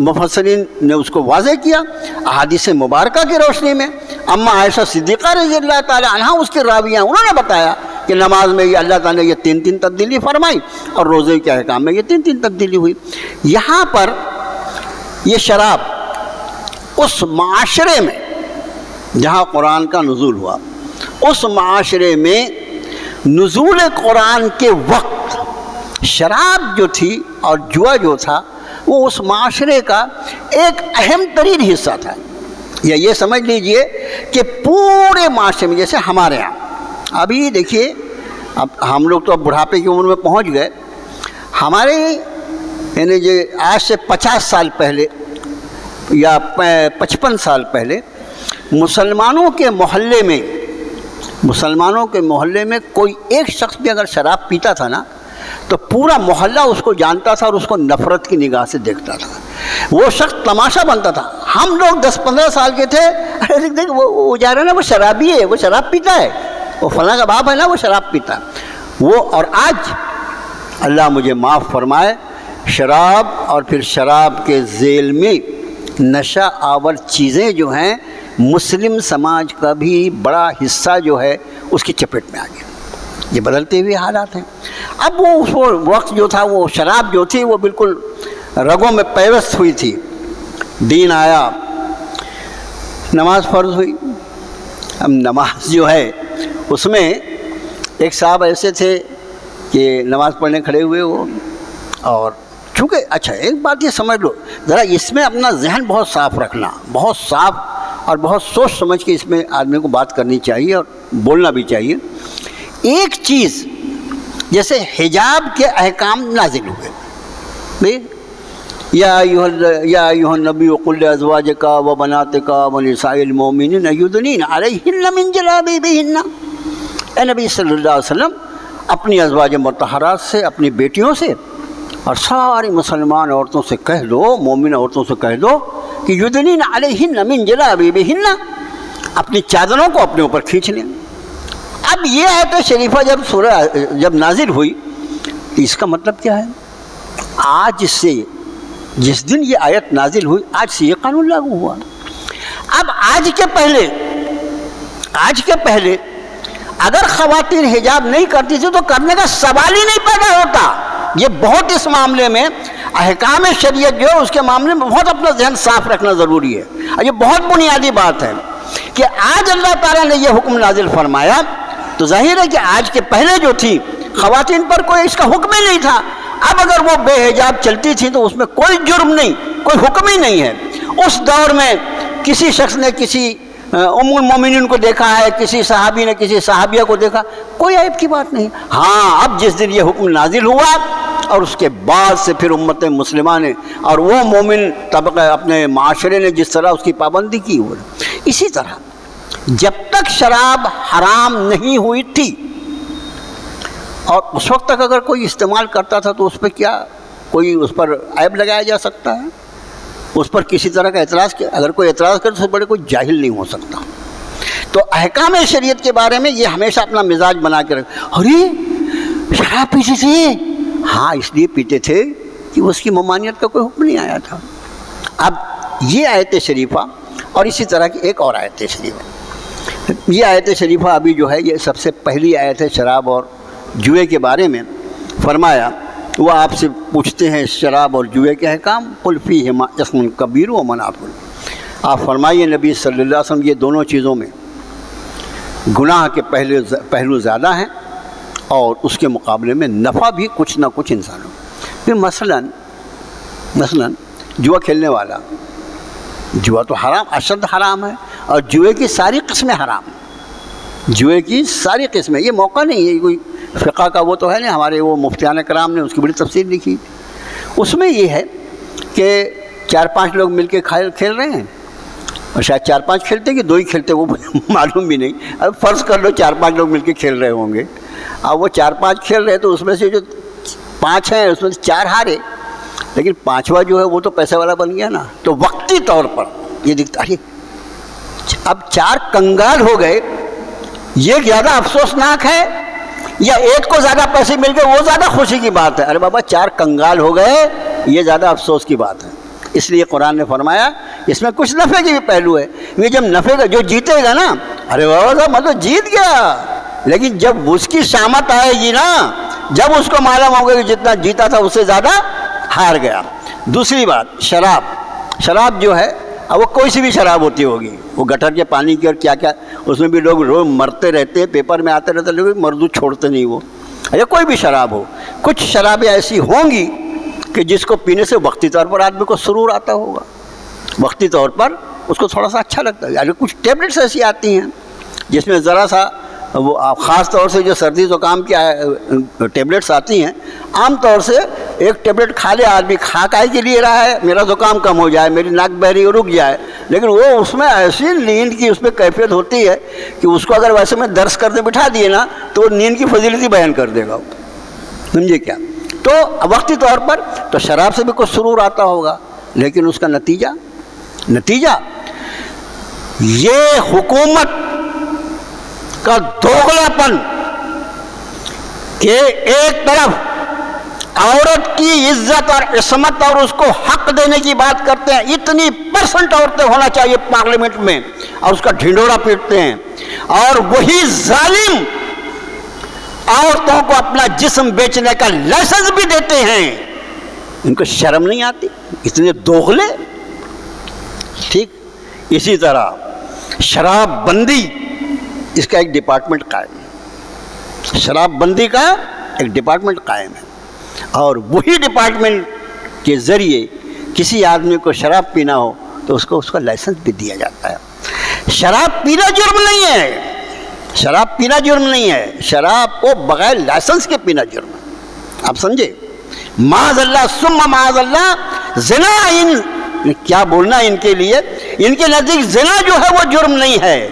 مفسرین نے اس کو واضح کیا احادیث مبارکہ کی روشنی میں۔ اما عائشہ صدیقہ رضی اللہ تعالی عنہ اس کی راویہ، انہوں نے بتایا کہ نماز میں یہ اللہ تعالیٰ نے یہ 3 تبدیلی فرمائی اور روزے کے احکام میں یہ 3 تبدیلی ہوئی۔ یہاں پر یہ شراب اس معاشرے میں جہاں قرآن کا نزول ہوا، اس معاشرے میں نزول قرآن کے وقت شراب جو تھی اور جوا جو تھا وہ اس معاشرے کا ایک اہم ترین حصہ تھا۔ یا یہ سمجھ لیجئے کہ پورے معاشرے میں، جیسے ہمارے یہاں ابھی دیکھیے، اب ہم لوگ تو اب بڑھاپے کی عمر میں پہنچ گئے، ہمارے یعنی جو آج سے 50 سال پہلے یا 55 سال پہلے مسلمانوں کے محلے میں کوئی ایک شخص بھی اگر شراب پیتا تھا نا تو پورا محلہ اس کو جانتا تھا اور اس کو نفرت کی نگاہ سے دیکھتا تھا، وہ شخص تماشا بنتا تھا۔ ہم لوگ 10-15 سال کے تھے، ارے دیکھ وہ جا رہا ہے نا، وہ شرابی ہے، وہ شراب پیتا ہے، وہ فلاں کا باپ ہے نا، وہ شراب پیتا ہے وہ۔ اور آج اللہ مجھے معاف فرمائے، شراب اور پھر شراب کے ذیل میں نشہ آور چیزیں جو ہیں، مسلم سماج کا بھی بڑا حصہ جو ہے اس کی چپیٹ میں آ گیا۔ یہ بدلتے ہوئے حالات ہیں۔ اب وہ اس وقت جو تھا، وہ شراب جو تھی وہ بالکل رگوں میں پیوست ہوئی تھی۔ دین آیا، نماز فرض ہوئی۔ اب نماز جو ہے اس میں ایک صاحب ایسے تھے کہ نماز پڑھنے کھڑے ہوئے وہ، اور چونکہ اچھا ایک بات یہ سمجھ لو ذرا، اس میں اپنا ذہن بہت صاف رکھنا، بہت صاف اور بہت سوچ سمجھ کے اس میں آدمی کو بات کرنی چاہیے اور بولنا بھی چاہیے۔ ایک چیز جیسے حجاب کے احکام نازل ہوئے، یا ایھا النبی قل لازواجک و بناتک و نساء المؤمنین یدنین علیہن من جلابیبہن۔ اے نبی صلی اللہ علیہ وسلم اپنی ازواج مطہرات سے، اپنی بیٹیوں سے اور ساری مسلمان عورتوں سے کہہ دو، مومن عورتوں سے کہہ دو کہ یدنین علیہن من جلابیبہن، اپنی چادروں کو اپنے اوپر کھینچ لیں۔ اب یہ آیت شریفہ جب نازل ہوئی تو اس کا مطلب کیا ہے؟ آج سے، جس دن یہ آیت نازل ہوئی، آج سے یہ قانون لاگو ہوا۔ اب آج کے پہلے اگر خواتین حجاب نہیں کرتی تھی تو کرنے کا سوال ہی نہیں پیدا ہوتا۔ یہ بہت اس معاملے میں احکام شریعت جو ہے اس کے معاملے میں بہت اپنا ذہن صاف رکھنا ضروری ہے، اور یہ بہت بنیادی بات ہے کہ آج اللہ تعالیٰ نے یہ حکم نازل فرمایا تو ظاہر ہے کہ آج کے پہلے جو تھی خواتین پر کوئی اس کا حکم ہی نہیں تھا۔ اب اگر وہ بے حجاب چلتی تھی تو اس میں کوئی جرم نہیں، کوئی حکم ہی نہیں ہے۔ اس دور میں کسی شخص نے کسی ام المومنین کو دیکھا ہے، کسی صحابی نے کسی صحابیہ کو دیکھا، کوئی عیب کی بات نہیں۔ ہاں، اب جس دن یہ حکم نازل ہوا اور اس کے بعد سے پھر امت مسلمہ نے اور وہ مومن طبقہ اپنے معاشرے نے جس طرح اس کی پابندی کی ہوئی، اسی طرح جب تک شراب حرام نہیں ہوئی تھی اور اس وقت تک اگر کوئی استعمال کرتا تھا تو اس پہ کیا کوئی اس پر عیب لگایا جا سکتا ہے؟ اس پر کسی طرح کا اعتراض کیا؟ اگر کوئی اعتراض کرے تو بڑے کوئی جاہل نہیں ہو سکتا۔ تو احکام شریعت کے بارے میں یہ ہمیشہ اپنا مزاج بنا کے رکھ، ارے شراب پیتے تھے، ہاں اس لیے پیتے تھے کہ اس کی ممانعت کا کوئی حکم نہیں آیا تھا۔ اب یہ آیت شریفہ اور اسی طرح کی ایک اور آیت شریفہ، یہ آیت شریفہ ابھی جو ہے یہ سب سے پہلی آیت ہے شراب اور جوئے کے بارے میں فرمایا۔ وہ آپ سے پوچھتے ہیں شراب اور جوئے کے احکام، قل فیہما اسم کبیر و منافع، آپ فرمائیے نبی صلی اللہ علیہ وسلم یہ دونوں چیزوں میں گناہ کے پہلو زیادہ ہیں اور اس کے مقابلے میں نفع بھی کچھ نہ کچھ انسانوں۔ پھر مثلاً جوا کھیلنے والا، جوا تو حرام، اشد حرام ہے، اور جوئے کی ساری قسمیں حرام ہیں، جوئے کی ساری قسمیں۔ یہ موقع نہیں ہے کوئی فقہ کا، وہ تو ہے نہیں، ہمارے وہ مفتیان کرام نے اس کی بڑی تفصیل لکھی۔ اس میں یہ ہے کہ 4-5 لوگ مل کے کھیل رہے ہیں، اور شاید 4-5 کھیلتے کہ 2 ہی کھیلتے وہ معلوم بھی نہیں. اب فرض کر لو 4-5 لوگ مل کے کھیل رہے ہوں گے. اب وہ 4-5 کھیل رہے تو اس میں سے جو 5 ہیں اس میں سے 4 ہارے, لیکن 5واں جو ہے وہ تو پیسے والا بن گیا نا. تو وقتی طور پر یہ دکھتا ہے اب 4 کنگال ہو گئے, یہ زیادہ افسوسناک ہے یا ایک کو زیادہ پیسے مل گئے وہ زیادہ خوشی کی بات ہے؟ ارے بابا 4 کنگال ہو گئے یہ زیادہ افسوس کی بات ہے. اس لیے قرآن نے فرمایا اس میں کچھ نفع کے بھی پہلو ہے. یہ جب نفع کا جو جیتے گا نا, ارے بابا میں تو جیت گیا, لیکن جب اس کی شامت آئے گی نا, جب اس کو معلوم ہوگا کہ جتنا جیتا تھا اس سے زیادہ ہار گیا. دوسری بات شراب جو ہے اب وہ کوئی سی بھی شراب ہوتی ہوگی, وہ گٹر کے پانی کی اور کیا کیا, اس میں بھی لوگ روز مرتے رہتے ہیں, پیپر میں آتے رہتے, لوگ مردود چھوڑتے نہیں وہ, یا کوئی بھی شراب ہو. کچھ شرابیں ایسی ہوں گی کہ جس کو پینے سے وقتی طور پر آدمی کو سرور آتا ہوگا, وقتی طور پر اس کو تھوڑا سا اچھا لگتا ہے. یعنی کچھ ٹیبلٹس ایسی آتی ہیں جس میں ذرا سا وہ خاص طور سے جو سردی زکام کی ٹیبلٹس آتی ہیں, عام طور سے ایک ٹیبلٹ کھا لے آدمی, کھا کائی کے لیے رہا ہے میرا زکام کم ہو جائے, میری ناک بہری رک جائے, لیکن وہ اس میں ایسی نیند کی اس میں کیفیت ہوتی ہے کہ اس کو اگر ویسے میں درس کرتے بٹھا دیے نا تو وہ نیند کی فضیلت بیان کر دے گا, سمجھے کیا. تو وقتی طور پر تو شراب سے بھی کچھ سرور آتا ہوگا, لیکن اس کا نتیجہ یہ حکومت کا دوغلا پن کہ ایک طرف عورت کی عزت اور عصمت اور اس کو حق دینے کی بات کرتے ہیں, اتنی % عورتیں ہونا چاہیے پارلیمنٹ میں, اور اس کا ڈھنڈورا پیٹتے ہیں, اور وہی ظالم عورتوں کو اپنا جسم بیچنے کا لائسنس بھی دیتے ہیں. ان کو شرم نہیں آتی, اتنے دوغلے. ٹھیک اسی طرح شراب بندی, اس کا ایک ڈپارٹمنٹ قائم ہے, شراب بندی کا ایک ڈپارٹمنٹ قائم ہے, اور وہی ڈپارٹمنٹ کے ذریعے کسی آدمی کو شراب پینا ہو تو اس کا لائسنس بھی دیا جاتا ہے. شراب پینا جرم نہیں ہے, شراب پینا جرم نہیں ہے, شراب کو بغیر لائسنس کے پینا جرم ہے. آپ سمجھے, معاذ اللہ ثم معاذ اللہ زنا, کیا بولنا ان کے لیے, ان کے نزدیک زنا جو ہے وہ جرم نہیں ہے,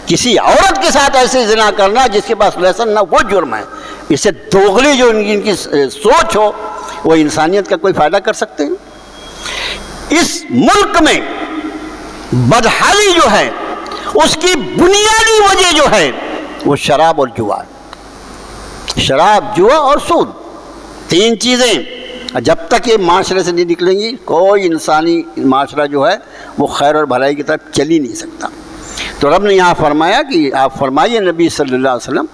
کسی عورت کے ساتھ ایسے زنا کرنا جس کے پاس لائسنس نہ وہ جرم ہے. اس سے دوغلی جو ان کی سوچ ہو وہ انسانیت کا کوئی فائدہ کر سکتے ہیں. اس ملک میں بدحالی جو ہے اس کی بنیادی وجہ جو ہے وہ شراب اور جوا, شراب جوا اور سود, 3 چیزیں جب تک یہ معاشرے سے نہیں نکلیں گی کوئی انسانی معاشرہ جو ہے وہ خیر اور بھلائی کی طرف چل ہی نہیں سکتا. تو رب نے یہاں فرمایا کہ آپ فرمائیے نبی صلی اللہ علیہ وسلم,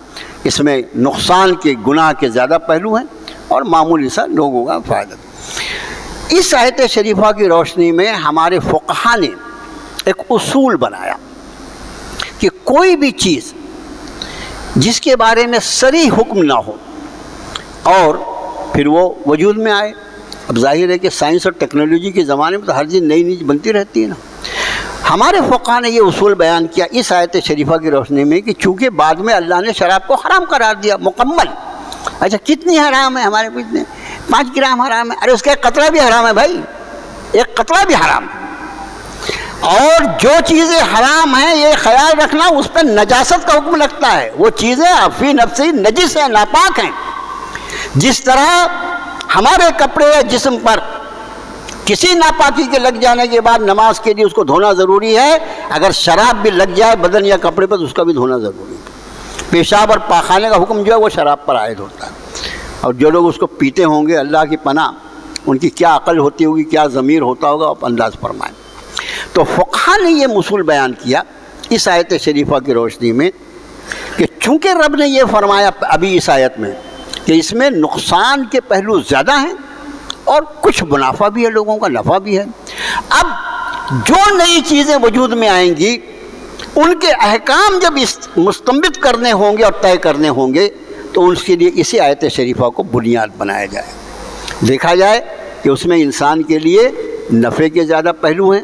اس میں نقصان کے گناہ کے زیادہ پہلو ہیں اور معمولی سا لوگوں کا فائدہ. اس آیت شریفہ کی روشنی میں ہمارے فقہا نے ایک اصول بنایا کہ کوئی بھی چیز جس کے بارے میں صریح حکم نہ ہو اور پھر وہ وجود میں آئے. اب ظاہر ہے کہ سائنس اور ٹیکنالوجی کے زمانے میں تو ہر چیز نئی بنتی رہتی ہے نا. ہمارے فقہا نے یہ اصول بیان کیا اس آیت شریفہ کی روشنی میں کہ چونکہ بعد میں اللہ نے شراب کو حرام قرار دیا مکمل. اچھا کتنی حرام ہے ہمارے پاس میں 5 گرام حرام ہے, ارے اس کا ایک قطرہ بھی حرام ہے بھائی, ایک قطرہ بھی حرام ہے. اور جو چیزیں حرام ہیں یہ خیال رکھنا اس پہ نجاست کا حکم لگتا ہے, وہ چیزیں فی نفسی نجس ہیں, ناپاک ہیں. جس طرح ہمارے کپڑے یا جسم پر کسی ناپاکی کے لگ جانے کے بعد نماز کے لیے اس کو دھونا ضروری ہے, اگر شراب بھی لگ جائے بدن یا کپڑے پر تو اس کا بھی دھونا ضروری ہے. پیشاب اور پاخانے کا حکم جو ہے وہ شراب پر عائد ہوتا ہے. اور جو لوگ اس کو پیتے ہوں گے اللہ کی پناہ, ان کی کیا عقل ہوتی ہوگی, کیا ضمیر ہوتا ہوگا, آپ انداز فرمائیں. تو فقہا نے یہ اصول بیان کیا اس آیت شریفہ کی روشنی میں کہ چونکہ رب نے یہ فرمایا ابھی اس آیت میں کہ اس میں نقصان کے پہلو زیادہ ہیں اور کچھ منافع بھی ہے, لوگوں کا نفع بھی ہے. اب جو نئی چیزیں وجود میں آئیں گی ان کے احکام جب مستنبط کرنے ہوں گے اور طے کرنے ہوں گے تو ان کے لیے اسی آیت شریفہ کو بنیاد بنایا جائے, دیکھا جائے کہ اس میں انسان کے لیے نفع کے زیادہ پہلو ہیں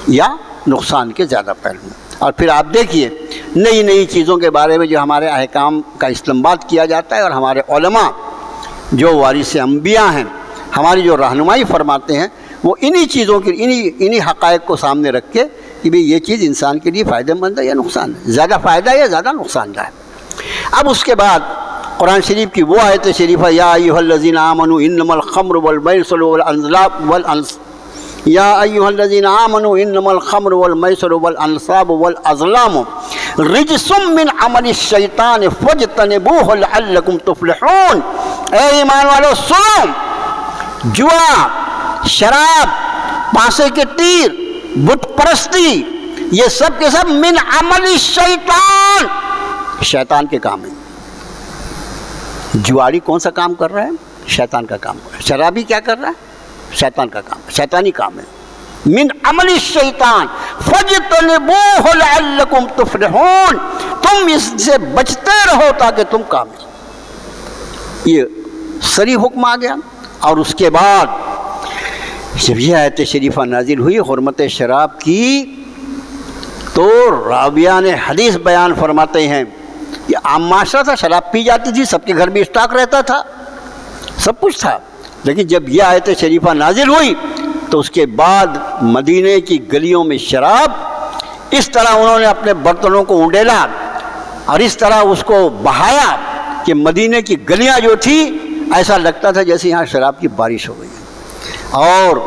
یا نقصان کے زیادہ پہلو ہیں. اور پھر آپ دیکھیے نئی چیزوں کے بارے میں جو ہمارے احکام کا استنباط کیا جاتا ہے, اور ہمارے علماء جو وارث انبیاء ہیں ہماری جو رہنمائی فرماتے ہیں وہ انہی چیزوں کی انہی حقائق کو سامنے رکھ کے کہ بھئی یہ چیز انسان کے لیے فائدہ مند ہے یا نقصان ہے، زیادہ فائدہ ہے یا زیادہ نقصان دہ ہے۔ اب اس کے بعد قرآن شریف کی وہ آیت شریفہ یا ایھا الذین آمنوا انما الخمر والمیسر یا ایھا الذین آمنوا انما الخمر والمیسر والانصاب والازلام رجس من عمل الشیطان فاجتنبوہ لعلکم تفلحون۔ اے ایمان والو سنو، جوا، شراب، پانسے کے تیر، بت پرستی، یہ سب کے سب من عمل الشیطان، شیطان کے کام ہیں۔ جواری کون سا کام کر رہا ہے؟ شیطان کا کام کر رہا ہے۔ شرابی کیا کر رہا ہے؟ شیطان کا کام، شیطانی کام ہے۔ من عمل الشیطان فاجتنبوہ لعلکم تفلحون، تم اس سے بچتے رہو تاکہ تم کامیاب۔ یہ صریح حکم آ گیا۔ اور اس کے بعد جب یہ آیت شریفہ نازل ہوئی حرمت شراب کی، تو راویان حدیث بیان فرماتے ہیں کہ عام معاشرہ تھا، شراب پی جاتی تھی، سب کے گھر بھی اسٹاک رہتا تھا، سب کچھ تھا، لیکن جب یہ آیت شریفہ نازل ہوئی تو اس کے بعد مدینے کی گلیوں میں شراب اس طرح انہوں نے اپنے برتنوں کو اونڈیلا اور اس طرح اس کو بہایا کہ مدینے کی گلیاں جو تھی ایسا لگتا تھا جیسے یہاں شراب کی بارش ہو گئی۔ اور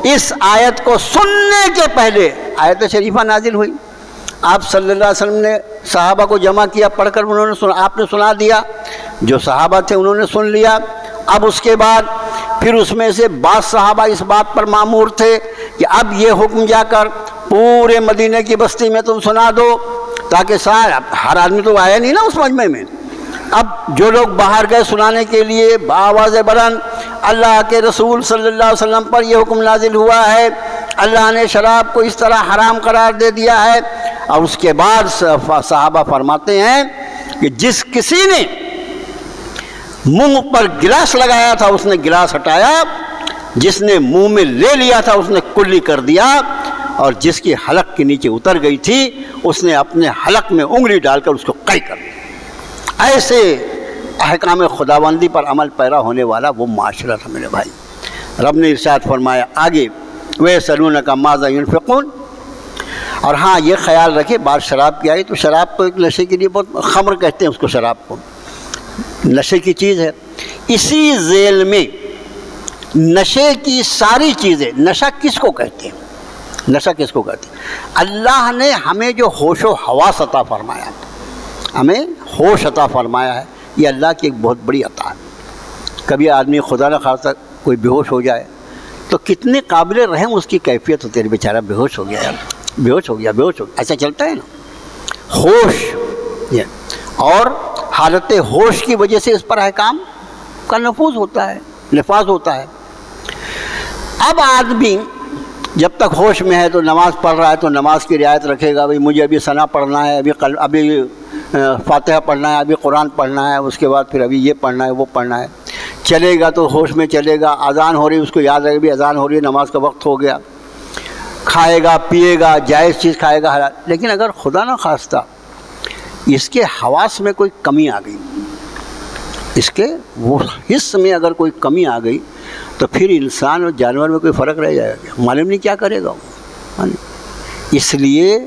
اس آیت کو سننے کے پہلے آیت شریفہ نازل ہوئی، آپ صلی اللہ علیہ وسلم نے صحابہ کو جمع کیا، پڑھ کر انہوں نے آپ نے سنا دیا، جو صحابہ تھے انہوں نے سن لیا۔ اب اس کے بعد پھر اس میں سے بعض صحابہ اس بات پر مامور تھے کہ اب یہ حکم جا کر پورے مدینے کی بستی میں تم سنا دو، تاکہ ہر آدمی تو آیا نہیں نا اس مجمع میں۔ اب جو لوگ باہر گئے سنانے کے لیے بآواز بلند، اللہ کے رسول صلی اللہ علیہ وسلم پر یہ حکم نازل ہوا ہے، اللہ نے شراب کو اس طرح حرام قرار دے دیا ہے۔ اور اس کے بعد صحابہ فرماتے ہیں کہ جس کسی نے منہ پر گلاس لگایا تھا اس نے گلاس ہٹایا، جس نے منہ میں لے لیا تھا اس نے کلی کر دیا، اور جس کی حلق کے نیچے اتر گئی تھی اس نے اپنے حلق میں انگلی ڈال کر اس کو قی کر دیا۔ ایسے احکام خداوندی پر عمل پیرا ہونے والا وہ معاشرہ تھا میرے بھائی۔ رب نے ارشاد فرمایا آگے وَيَسْأَلُونَكَ مَاذَا يُنْفِقُونَ، اور ہاں یہ خیال رکھے بات شراب کی آئی تو شراب تو ایک نشے کے لیے بہت، خمر کہتے ہیں اس کو، شراب کو نشے کی چیز ہے۔ اسی ذیل میں نشے کی ساری چیزیں، نشہ کس کو کہتے ہیں؟ نشہ کس کو کہتے ہیں؟ اللہ نے ہمیں جو ہوش و حواس عطا فرمایا، ہمیں ہوش عطا فرمایا ہے، یہ اللہ کی ایک بہت بڑی عطا ہے۔ کبھی آدمی خدا نہ خواستہ کوئی بے ہوش ہو جائے تو کتنے قابل رحم اس کی کیفیت ہوتی ہے، بیچارہ بے ہوش ہو گیا یار، بے ہوش ہو گیا، بے ہوش ہو گیا، ایسا چلتا ہے نا۔ ہوش اور حالت ہوش کی وجہ سے اس پر احکام کا نفوذ ہوتا ہے، نفاذ ہوتا ہے۔ اب آدمی جب تک ہوش میں ہے تو نماز پڑھ رہا ہے تو نماز کی رعایت رکھے گا، بھئی مجھے ابھی ثنا پڑھنا ہے، ابھی فاتحہ پڑھنا ہے، ابھی قرآن پڑھنا ہے، اس کے بعد پھر ابھی یہ پڑھنا ہے وہ پڑھنا ہے، چلے گا تو ہوش میں چلے گا، اذان ہو رہی ہے اس کو یاد رہے بھی اذان ہو رہی ہے، نماز کا وقت ہو گیا، کھائے گا پیے گا، جائز چیز کھائے گا حلال۔ لیکن اگر خدا نہ خواستہ اس کے حواس میں کوئی کمی آ گئی، اس کے وہ حص میں اگر کوئی کمی آ گئی تو پھر انسان اور جانور میں کوئی فرق رہ جائے گا، معلوم نہیں کیا کرے گا وہ۔ اس لیے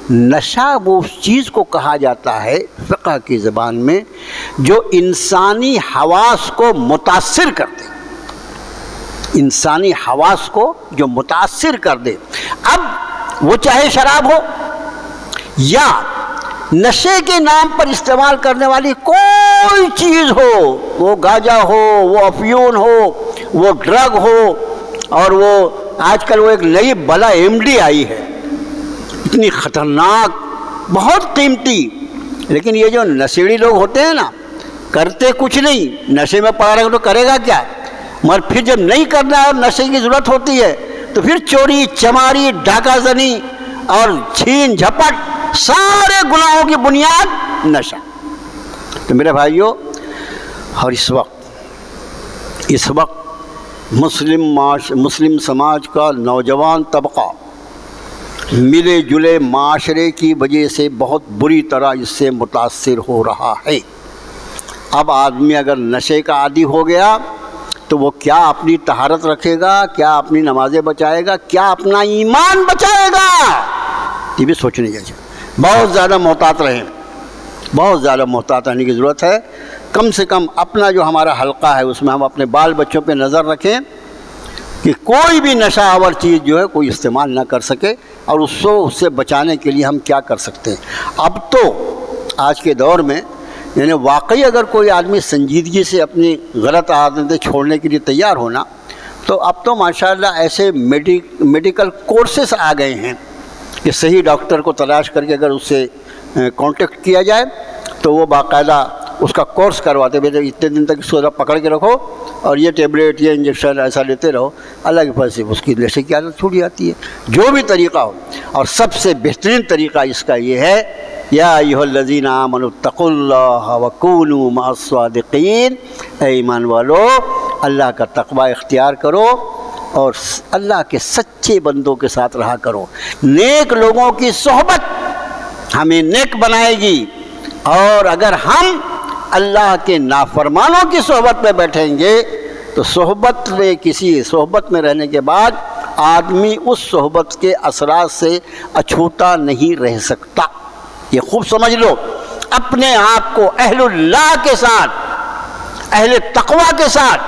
نشہ وہ اس چیز کو کہا جاتا ہے فقہ کی زبان میں جو انسانی حواس کو متاثر کر دے، انسانی حواس کو جو متاثر کر دے۔ اب وہ چاہے شراب ہو یا نشے کے نام پر استعمال کرنے والی کوئی چیز ہو، وہ گاجا ہو، وہ افیون ہو، وہ ڈرگ ہو، اور وہ آج کل وہ ایک نئی بلا MD آئی ہے، اتنی خطرناک، بہت قیمتی، لیکن یہ جو نشیڑی لوگ ہوتے ہیں نا، کرتے کچھ نہیں، نشے میں پڑا رہے تو کرے گا کیا، مگر پھر جب نہیں کرنا ہے اور نشے کی ضرورت ہوتی ہے تو پھر چوری چماری ڈاکہ زنی اور چھین جھپٹ، سارے گناہوں کی بنیاد نشہ۔ تو میرے بھائیوں، اور اس وقت مسلم سماج کا نوجوان طبقہ ملے جلے معاشرے کی وجہ سے بہت بری طرح اس سے متاثر ہو رہا ہے۔ اب آدمی اگر نشے کا عادی ہو گیا تو وہ کیا اپنی طہارت رکھے گا، کیا اپنی نمازیں بچائے گا، کیا اپنا ایمان بچائے گا؟ یہ بھی سوچنے جیسے. بہت زیادہ محتاط رہیں, بہت زیادہ محتاط رہنے کی ضرورت ہے. کم سے کم اپنا جو ہمارا حلقہ ہے اس میں ہم اپنے بال بچوں پہ نظر رکھیں کہ کوئی بھی نشہ آور چیز جو ہے کوئی استعمال نہ کر سکے, اور اس سے بچانے کے لیے ہم کیا کر سکتے ہیں. اب تو آج کے دور میں یعنی واقعی اگر کوئی آدمی سنجیدگی سے اپنی غلط عادتیں چھوڑنے کے لیے تیار ہونا, تو اب تو ماشاءاللہ ایسے میڈیکل کورسز آ گئے ہیں کہ صحیح ڈاکٹر کو تلاش کر کے اگر اس سے کانٹیکٹ کیا جائے تو وہ باقاعدہ اس کا کورس کرواتے ہیں. اتنے دن تک اس کو پکڑ کے رکھو اور یہ ٹیبلیٹ یہ انجیکشن ایسا لیتے رہو, اللہ کی فضل سے اس کی نشے کی عادت چھوٹ جاتی ہے. جو بھی طریقہ ہو, اور سب سے بہترین طریقہ اس کا یہ ہے, یا ایھا الذین آمنوا اتقوا اللہ وکونوا مع الصادقین, اے ایمان والو اللہ کا تقوی اختیار کرو اور اللہ کے سچے بندوں کے ساتھ رہا کرو. نیک لوگوں کی صحبت ہمیں نیک بنائے گی, اور اگر ہم اللہ کے نافرمانوں کی صحبت میں بیٹھیں گے تو کسی صحبت میں رہنے کے بعد آدمی اس صحبت کے اثرات سے اچھوتا نہیں رہ سکتا. یہ خوب سمجھ لو, اپنے آپ کو اہل اللہ کے ساتھ, اہل تقوی کے ساتھ,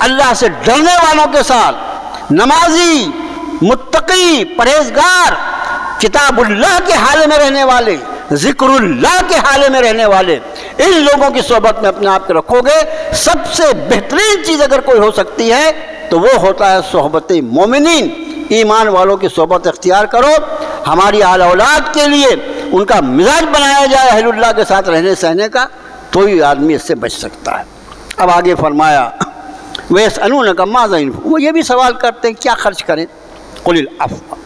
اللہ سے ڈرنے والوں کے ساتھ, نمازی, متقی, پرہیزگار, کتاب اللہ کے حالے میں رہنے والے, ذکر اللہ کے حالے میں رہنے والے, ان لوگوں کی صحبت میں اپنے آپ کو رکھو گے. سب سے بہترین چیز اگر کوئی ہو سکتی ہے تو وہ ہوتا ہے صحبت مومنین. ایمان والوں کی صحبت اختیار کرو. ہماری اعلی اولاد کے لیے ان کا مزاج بنایا جائے اہل اللہ کے ساتھ رہنے سہنے کا, تو ہی آدمی اس سے بچ سکتا ہے. اب آگے فرمایا وَيَسْأَلُونَكَ مَاذَا يُنْفِقُونَ, وہ یہ بھی سوال کرتے ہیں کیا خرچ کریں. قُلِ الْعَفْوَ,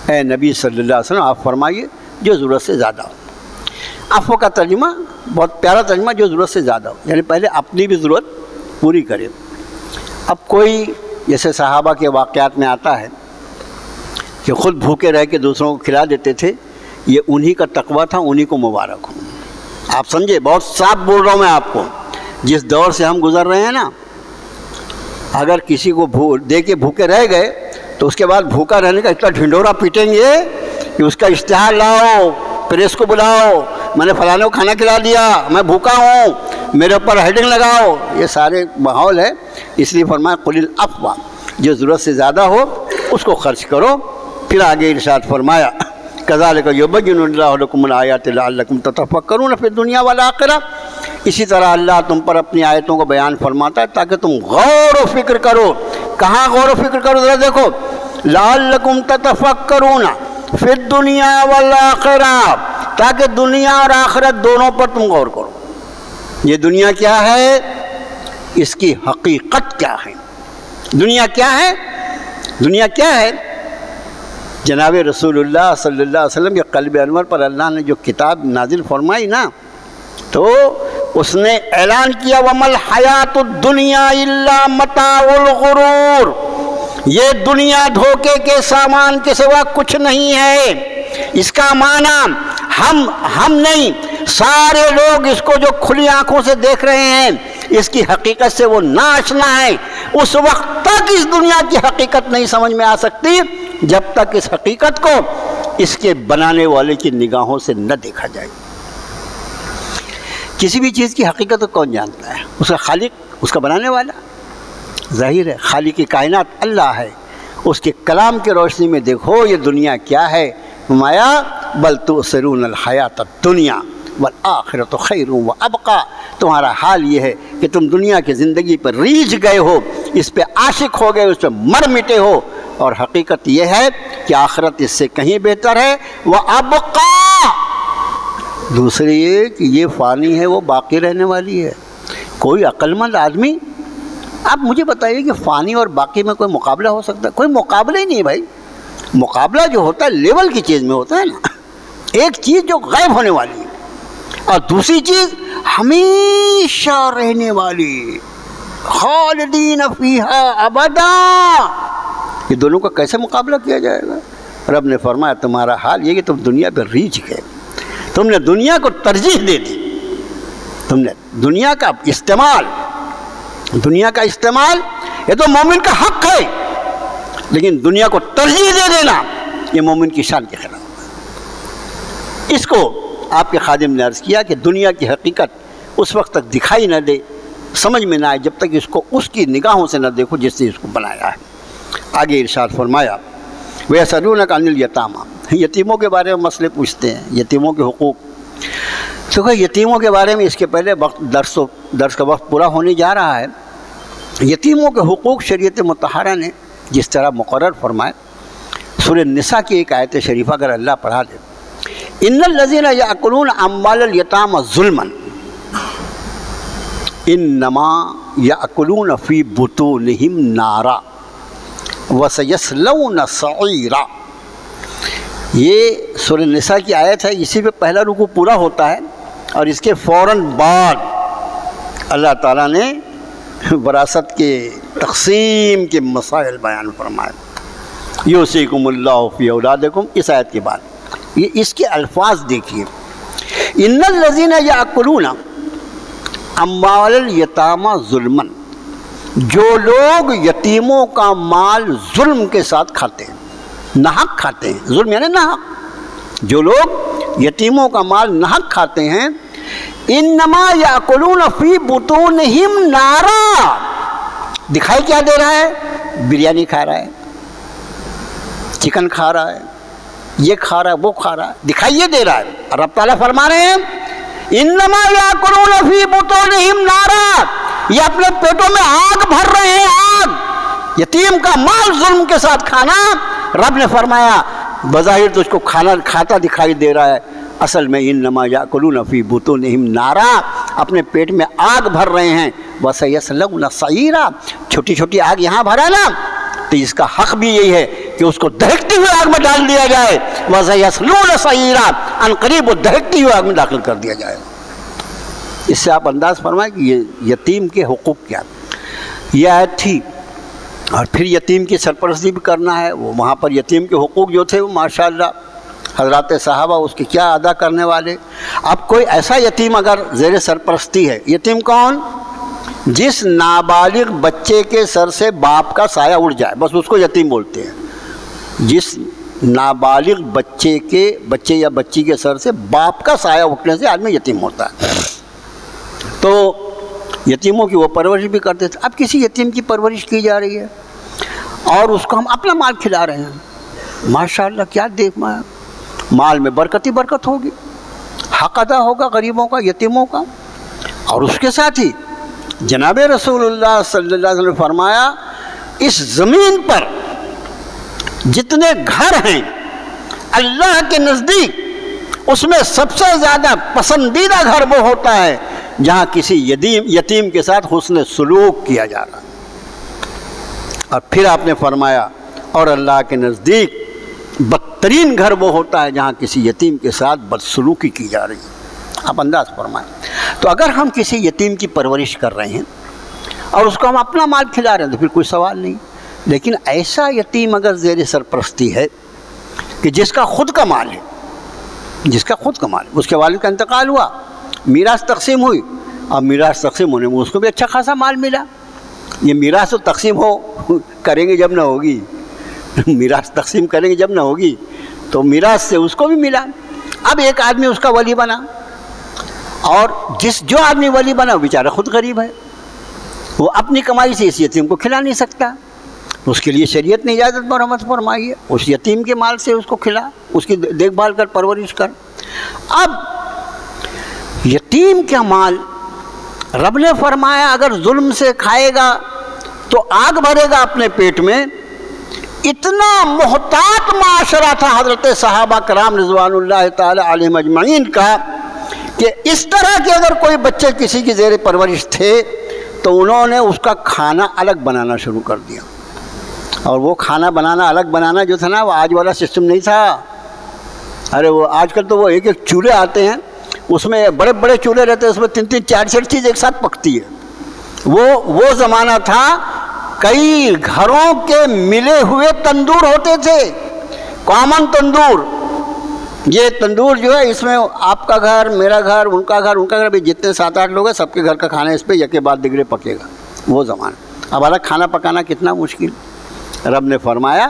اے نبی صلی اللہ علیہ وسلم آپ فرمائیے جو ضرورت سے زیادہ ہو. عفو کا ترجمہ بہت پیارا ترجمہ, جو ضرورت سے زیادہ ہو, یعنی پہلے اپنی بھی ضرورت پوری کرے. اب کوئی جیسے صحابہ کے واقعات میں آتا ہے کہ خود بھوکے رہ کے دوسروں کو کھلا دیتے تھے, یہ انہی کا تقویٰ تھا, انہی کو مبارک ہو. آپ سمجھے, بہت صاف بول رہا ہوں میں آپ کو. جس دور سے ہم گزر رہے ہیں نا, اگر کسی کو دے کے بھوکے رہ گئے تو اس کے بعد بھوکا رہنے کا اتنا ڈھنڈورا پیٹیں گے کہ اس کا اشتہار لاؤ, پریس کو بلاؤ, میں نے فلانے کو کھانا کھلا دیا, میں بھوکا ہوں, میرے اوپر ہیڈنگ لگاؤ. یہ سارے ماحول ہے. اس لیے فرمایا قُلِ الْعَفْوَ, جو ضرورت سے زیادہ ہو اس کو خرچ کرو. پھر آگے ارشاد فرمایا كَذَلِكَ يُبَيِّنُ اللَّهُ لَكُمُ الْآيَاتِ لَعَلَّكُمْ تَتَفَكَّرُونَ فِي الدُّنْيَا وَالْآخِرَةِ. اسی طرح اللہ تم پر اپنی آیتوں کو بیان فرماتا ہے تاکہ تم غور و فکر کرو. کہاں غور و فکر کرو, ذرا دیکھو, لَعَلَّكُمْ تَتَفَكَّرُونَ فِي الدُّنْيَا وَالْآخِرَةِ, تاکہ دنیا اور آخرت دونوں پر تم غور کرو. یہ دنیا کیا ہے, اس کی حقیقت کیا ہے. دنیا کیا ہے, دنیا کیا ہے. جناب رسول اللہ صلی اللہ علیہ وسلم کے قلب انور پر اللہ نے جو کتاب نازل فرمائی نا, تو اس نے اعلان کیا وَمَا الْحَيَاةُ الدُّنْيَا إِلَّا مَتَاعُ الْغُرُورِ, یہ دنیا دھوکے کے سامان کے سوا کچھ نہیں ہے. اس کا معنی ہم نہیں, سارے لوگ اس کو جو کھلی آنکھوں سے دیکھ رہے ہیں اس کی حقیقت سے وہ ناآشنا ہے. اس وقت تک اس دنیا کی حقیقت نہیں سمجھ میں آ سکتی جب تک اس حقیقت کو اس کے بنانے والے کی نگاہوں سے نہ دیکھا جائے. کسی بھی چیز کی حقیقت کو کون جانتا ہے, اس کا خالق, اس کا بنانے والا. ظاہر ہے خالق کی کائنات اللہ ہے. اس کے کلام کی روشنی میں دیکھو یہ دنیا کیا ہے. فرمایا بل تؤثرون الحیات الدنیا والآخرۃ خیر وابقی, تمہارا حال یہ ہے کہ تم دنیا کی زندگی پر ریجھ گئے ہو, اس پہ عاشق ہو گئے, اس پہ مر مٹے ہو, اور حقیقت یہ ہے کہ آخرت اس سے کہیں بہتر ہے. وابقی, دوسری یہ کہ یہ فانی ہے وہ باقی رہنے والی ہے. کوئی عقل مند آدمی, آپ مجھے بتائیے کہ فانی اور باقی میں کوئی مقابلہ ہو سکتا ہے؟ کوئی مقابلہ ہی نہیں بھائی. مقابلہ جو ہوتا ہے لیول کی چیز میں ہوتا ہے نا. ایک چیز جو غائب ہونے والی ہے اور دوسری چیز ہمیشہ رہنے والی, خالدین فیہا ابدا. یہ دونوں کا کیسے مقابلہ کیا جائے گا؟ رب نے فرمایا تمہارا حال یہ کہ تم دنیا پہ ریچھ گئے, تم نے دنیا کو ترجیح دے دی, تم نے دنیا کا استعمال, دنیا کا استعمال یہ تو مومن کا حق ہے, لیکن دنیا کو ترجیح دے دینا یہ مومن کی شان کے خلاف ہے. کو آپ کے خادم نے عرض کیا کہ دنیا کی حقیقت اس وقت تک دکھائی نہ دے، سمجھ میں نہ آئے جب تک اس کو اس کی نگاہوں سے نہ دیکھو جس نے اس کو بنایا ہے۔ آگے ارشاد فرمایا وَيَسْأَلُونَكَ عَنِ الْيَتَامَىٰ، یتیموں کے بارے میں مسئلے پوچھتے ہیں، یتیموں کے حقوق۔ تو کہ یتیموں کے بارے میں اس کے پہلے درس کا وقت پورا ہونے جا رہا ہے۔ یتیموں کے حقوق شریعت مطہرہ نے جس طرح مقرر فرمائے، سورہ النساء کی ایک آیت شریفہ اگر اللہ پڑھا دے، ان الذین یاکلون اموال الیتامی ظلما انما یاکلون فی بطونہم نارا وسیصلون سعیرا۔ یہ سورہ النساء کی آیت ہے، اسی پہ پہلا رکوع پورا ہوتا ہے اور اس کے فوراً بعد اللہ تعالیٰ نے وراثت کے تقسیم کے مسائل بیان فرمائے۔ یوصیکم اللہ فی اولادکم، اس آیت کے بعد یہ اس کے الفاظ دیکھیے، ان الذین یاکلون اموال الیتامی ظلما، جو لوگ یتیموں کا مال ظلم کے ساتھ کھاتے ہیں، ناحق کھاتے ہیں، ظلم یعنی ناحق، جو لوگ یتیموں کا مال ناحق کھاتے ہیں، انما یاکلون فی بطونہم نارا، دکھائی کیا دے رہا ہے؟ بریانی کھا رہا ہے، چکن کھا رہا ہے، یہ کھا رہا ہے، وہ کھا رہا ہے، دکھائی یہ دے رہا ہے۔ رب تعالیٰ فرما رہے ہیں انما یاکلون فی بطونہم نارا، یہ اپنے پیٹوں میں آگ بھر رہے ہیں، آگ۔ یتیم کا مال ظلم کے ساتھ کھانا، رب نے فرمایا بظاہر تو اس کو کھاتا دکھائی دے رہا ہے، اصل میں انما یاکلون فی بطونہم نارا، اپنے پیٹ میں آگ بھر رہے ہیں، وسیصلون سعیرا، چھوٹی چھوٹی آگ یہاں بھرا نا، تو اس کا حق بھی یہی ہے کہ اس کو دہکتی ہوئی آگ میں ڈال دیا جائے، وسیصلون سعیرا، ان قریب وہ دہکتی ہوئی آگ میں داخل کر دیا جائے۔ اس سے آپ انداز فرمائیں کہ یہ یتیم کے حقوق کیا، یہ آیت تھی۔ اور پھر یتیم کی سرپرستی بھی کرنا ہے، وہ وہاں پر یتیم کے حقوق جو تھے وہ ماشاءاللہ حضرات صحابہ اس کے کیا ادا کرنے والے۔ اب کوئی ایسا یتیم اگر زیر سرپرستی ہے، یتیم کون؟ جس نابالغ بچے کے سر سے باپ کا سایہ اڑ جائے، بس اس کو یتیم بولتے ہیں۔ جس نابالغ بچے یا بچی کے سر سے باپ کا سایہ اٹھنے سے آدمی یتیم ہوتا ہے۔ تو یتیموں کی وہ پرورش بھی کرتے تھے۔ اب کسی یتیم کی پرورش کی جا رہی ہے اور اس کو ہم اپنا مال کھلا رہے ہیں، ماشاءاللہ کیا دیکھنا ہے، مال میں برکت ہی برکت ہوگی، حق ادا ہوگا غریبوں کا، یتیموں کا۔ اور اس کے ساتھ ہی جناب رسول اللہ صلی اللہ علیہ وسلم نے فرمایا اس زمین پر جتنے گھر ہیں اللہ کے نزدیک، اس میں سب سے زیادہ پسندیدہ گھر وہ ہوتا ہے جہاں کسی یتیم کے ساتھ حسن سلوک کیا جا رہا ہے۔ اور پھر آپ نے فرمایا اور اللہ کے نزدیک بدترین گھر وہ ہوتا ہے جہاں کسی یتیم کے ساتھ بدسلوکی کی جا رہی ہے۔ آپ انداز فرمائیں۔ تو اگر ہم کسی یتیم کی پرورش کر رہے ہیں اور اس کو ہم اپنا مال کھلا رہے ہیں تو پھر کوئی سوال نہیں، لیکن ایسا یتیم اگر زیر سرپرستی ہے کہ جس کا خود کا مال ہے، اس کے والد کا انتقال ہوا، میراث تقسیم ہوئی، اور میراث تقسیم ہونے میں اس کو بھی اچھا خاصا مال ملا، یہ میراث تو تقسیم کریں گے جب نہ ہوگی، میراث تقسیم کریں گے جب نہ ہوگی، تو میراث سے اس کو بھی ملا۔ اب ایک آدمی اس کا ولی بنا، اور جو آدمی ولی بنا وہ بیچارہ خود غریب ہے، وہ اپنی کمائی سے اس یتیم کو کھلا نہیں سکتا، اس کے لیے شریعت نے اجازت مرحمت فرمائی ہے، اس یتیم کے مال سے اس کو کھلا، اس کی دیکھ بھال کر، پرورش کر۔ اب یتیم کا مال رب نے فرمایا اگر ظلم سے کھائے گا تو آگ بھرے گا اپنے پیٹ میں۔ اتنا محتاط معاشرہ تھا حضرت صحابہ کرام رضوان اللہ تعالی علیہم اجمعین کا کہ اس طرح کے اگر کوئی بچے کسی کی زیر پرورش تھے تو انہوں نے اس کا کھانا الگ بنانا شروع کر دیا۔ اور وہ کھانا بنانا الگ بنانا جو تھا نا، وہ آج والا سسٹم نہیں تھا۔ ارے وہ آج کل تو وہ ایک چولہے آتے ہیں، اس میں بڑے بڑے چولہے رہتے ہیں، اس میں 3 4 چیز ایک ساتھ پکتی ہے۔ وہ زمانہ تھا کئی گھروں کے ملے ہوئے تندور ہوتے تھے، کامن تندور۔ یہ تندور جو ہے اس میں آپ کا گھر، میرا گھر، ان کا گھر بھی جتنے 7 8 لوگ ہیں سب کے گھر کا کھانا اس پہ یکے بعد دیگرے پکے گا، وہ زمانہ۔ اب الگ کھانا پکانا کتنا مشکل۔ رب نے فرمایا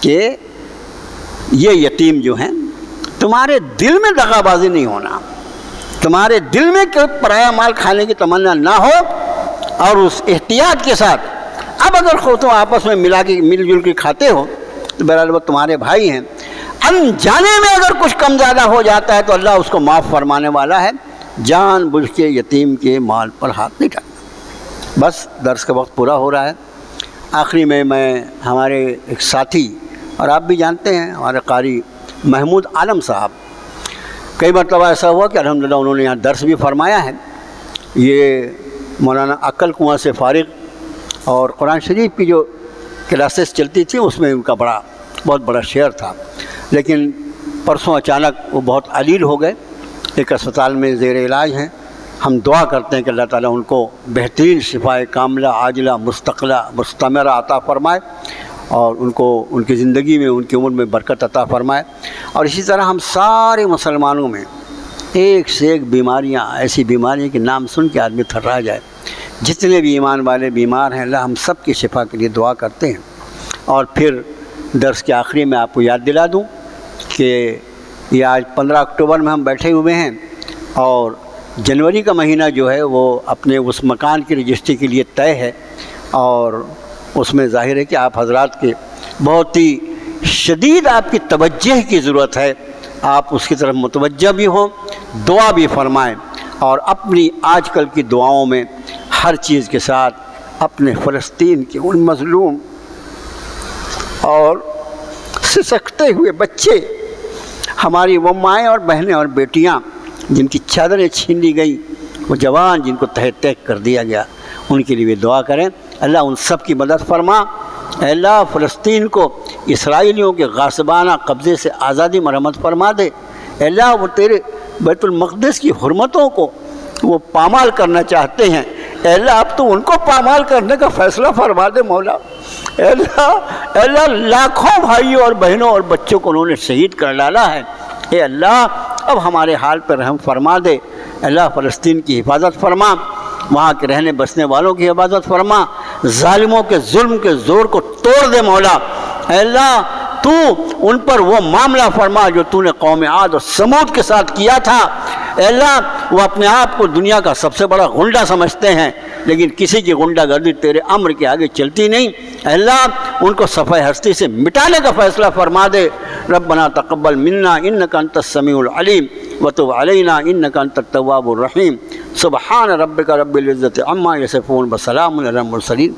کہ یہ یتیم جو ہیں تمہارے دل میں دغا بازی نہیں ہونا، تمہارے دل میں کوئی پرایا مال کھانے کی تمنا نہ ہو، اور اس احتیاط کے ساتھ اب اگر خود تم آپس میں مل جل کے کھاتے ہو تو بہرحال وہ تمہارے بھائی ہیں، انجانے میں اگر کچھ کم زیادہ ہو جاتا ہے تو اللہ اس کو معاف فرمانے والا ہے، جان بوجھ کے یتیم کے مال پر ہاتھ نہیں ڈالنا۔ بس درس کا وقت پورا ہو رہا ہے۔ آخری میں ہمارے ایک ساتھی، اور آپ بھی جانتے ہیں، ہمارے قاری محمود عالم صاحب، کئی مرتبہ ایسا ہوا کہ الحمدللہ انہوں نے یہاں درس بھی فرمایا ہے۔ یہ مولانا عقل کنواں سے فارغ، اور قرآن شریف کی جو کلاسز چلتی تھیں اس میں ان کا بہت بڑا شیئر تھا، لیکن پرسوں اچانک وہ بہت علیل ہو گئے، ایک اسپتال میں زیر علاج ہیں۔ ہم دعا کرتے ہیں کہ اللہ تعالیٰ ان کو بہترین شفائے کاملہ عاجلہ مستقلہ مستمرہ عطا فرمائے، اور ان کو ان کی زندگی میں ان کی عمر میں برکت عطا فرمائے۔ اور اسی طرح ہم سارے مسلمانوں میں ایک سے ایک بیماریاں، ایسی بیماریاں کہ نام سن کے آدمی تھرا جائے، جتنے بھی ایمان والے بیمار ہیں اللہ ہم سب کی شفا کے لیے دعا کرتے ہیں۔ اور پھر درس کے آخری میں آپ کو یاد دلا دوں کہ یہ آج 15 اکتوبر میں ہم بیٹھے ہوئے ہیں، اور جنوری کا مہینہ جو ہے وہ اپنے اس مکان کی رجسٹری کے لیے طے ہے، اور اس میں ظاہر ہے کہ آپ حضرات کے بہت ہی شدید آپ کی توجہ کی ضرورت ہے، آپ اس کی طرف متوجہ بھی ہوں، دعا بھی فرمائیں، اور اپنی آج کل کی دعاؤں میں ہر چیز کے ساتھ اپنے فلسطین کے ان مظلوم اور سسکتے ہوئے بچے، ہماری وہ مائیں اور بہنیں اور بیٹیاں جن کی چادریں چھین لی گئی، وہ جوان جن کو تہہ تیک کر دیا گیا، ان کے لیے بھی دعا کریں۔ اللہ ان سب کی مدد فرما۔ اے اللہ فلسطین کو اسرائیلیوں کے غاصبانہ قبضے سے آزادی مرحمت فرما دے۔ اے اللہ وہ تیرے بیت المقدس کی حرمتوں کو وہ پامال کرنا چاہتے ہیں، اے اللہ اب تو ان کو پامال کرنے کا فیصلہ فرما دے مولا۔ اے اللہ لاکھوں بھائیوں اور بہنوں اور بچوں کو انہوں نے شہید کر ڈالا ہے، اے اللہ اب ہمارے حال پر رحم فرما دے۔ اللہ فلسطین کی حفاظت فرما، وہاں کے رہنے بسنے والوں کی حفاظت فرما، ظالموں کے ظلم کے زور کو توڑ دے مولا۔ اے اللہ تو ان پر وہ معاملہ فرما جو تو نے قوم عاد اور سمود کے ساتھ کیا تھا۔ اے اللہ وہ اپنے آپ کو دنیا کا سب سے بڑا غنڈہ سمجھتے ہیں، لیکن کسی کی غنڈہ گردی تیرے امر کے آگے چلتی نہیں۔ اے اللہ ان کو صفحہ ہستی سے مٹانے کا فیصلہ فرما دے۔ ربنا تقبل منا انک انت السمیع العلیم وتب علینا انک انت التواب الرحیم۔ سبحان ربک رب العزت عما یصفون وسلام علی المرسلین۔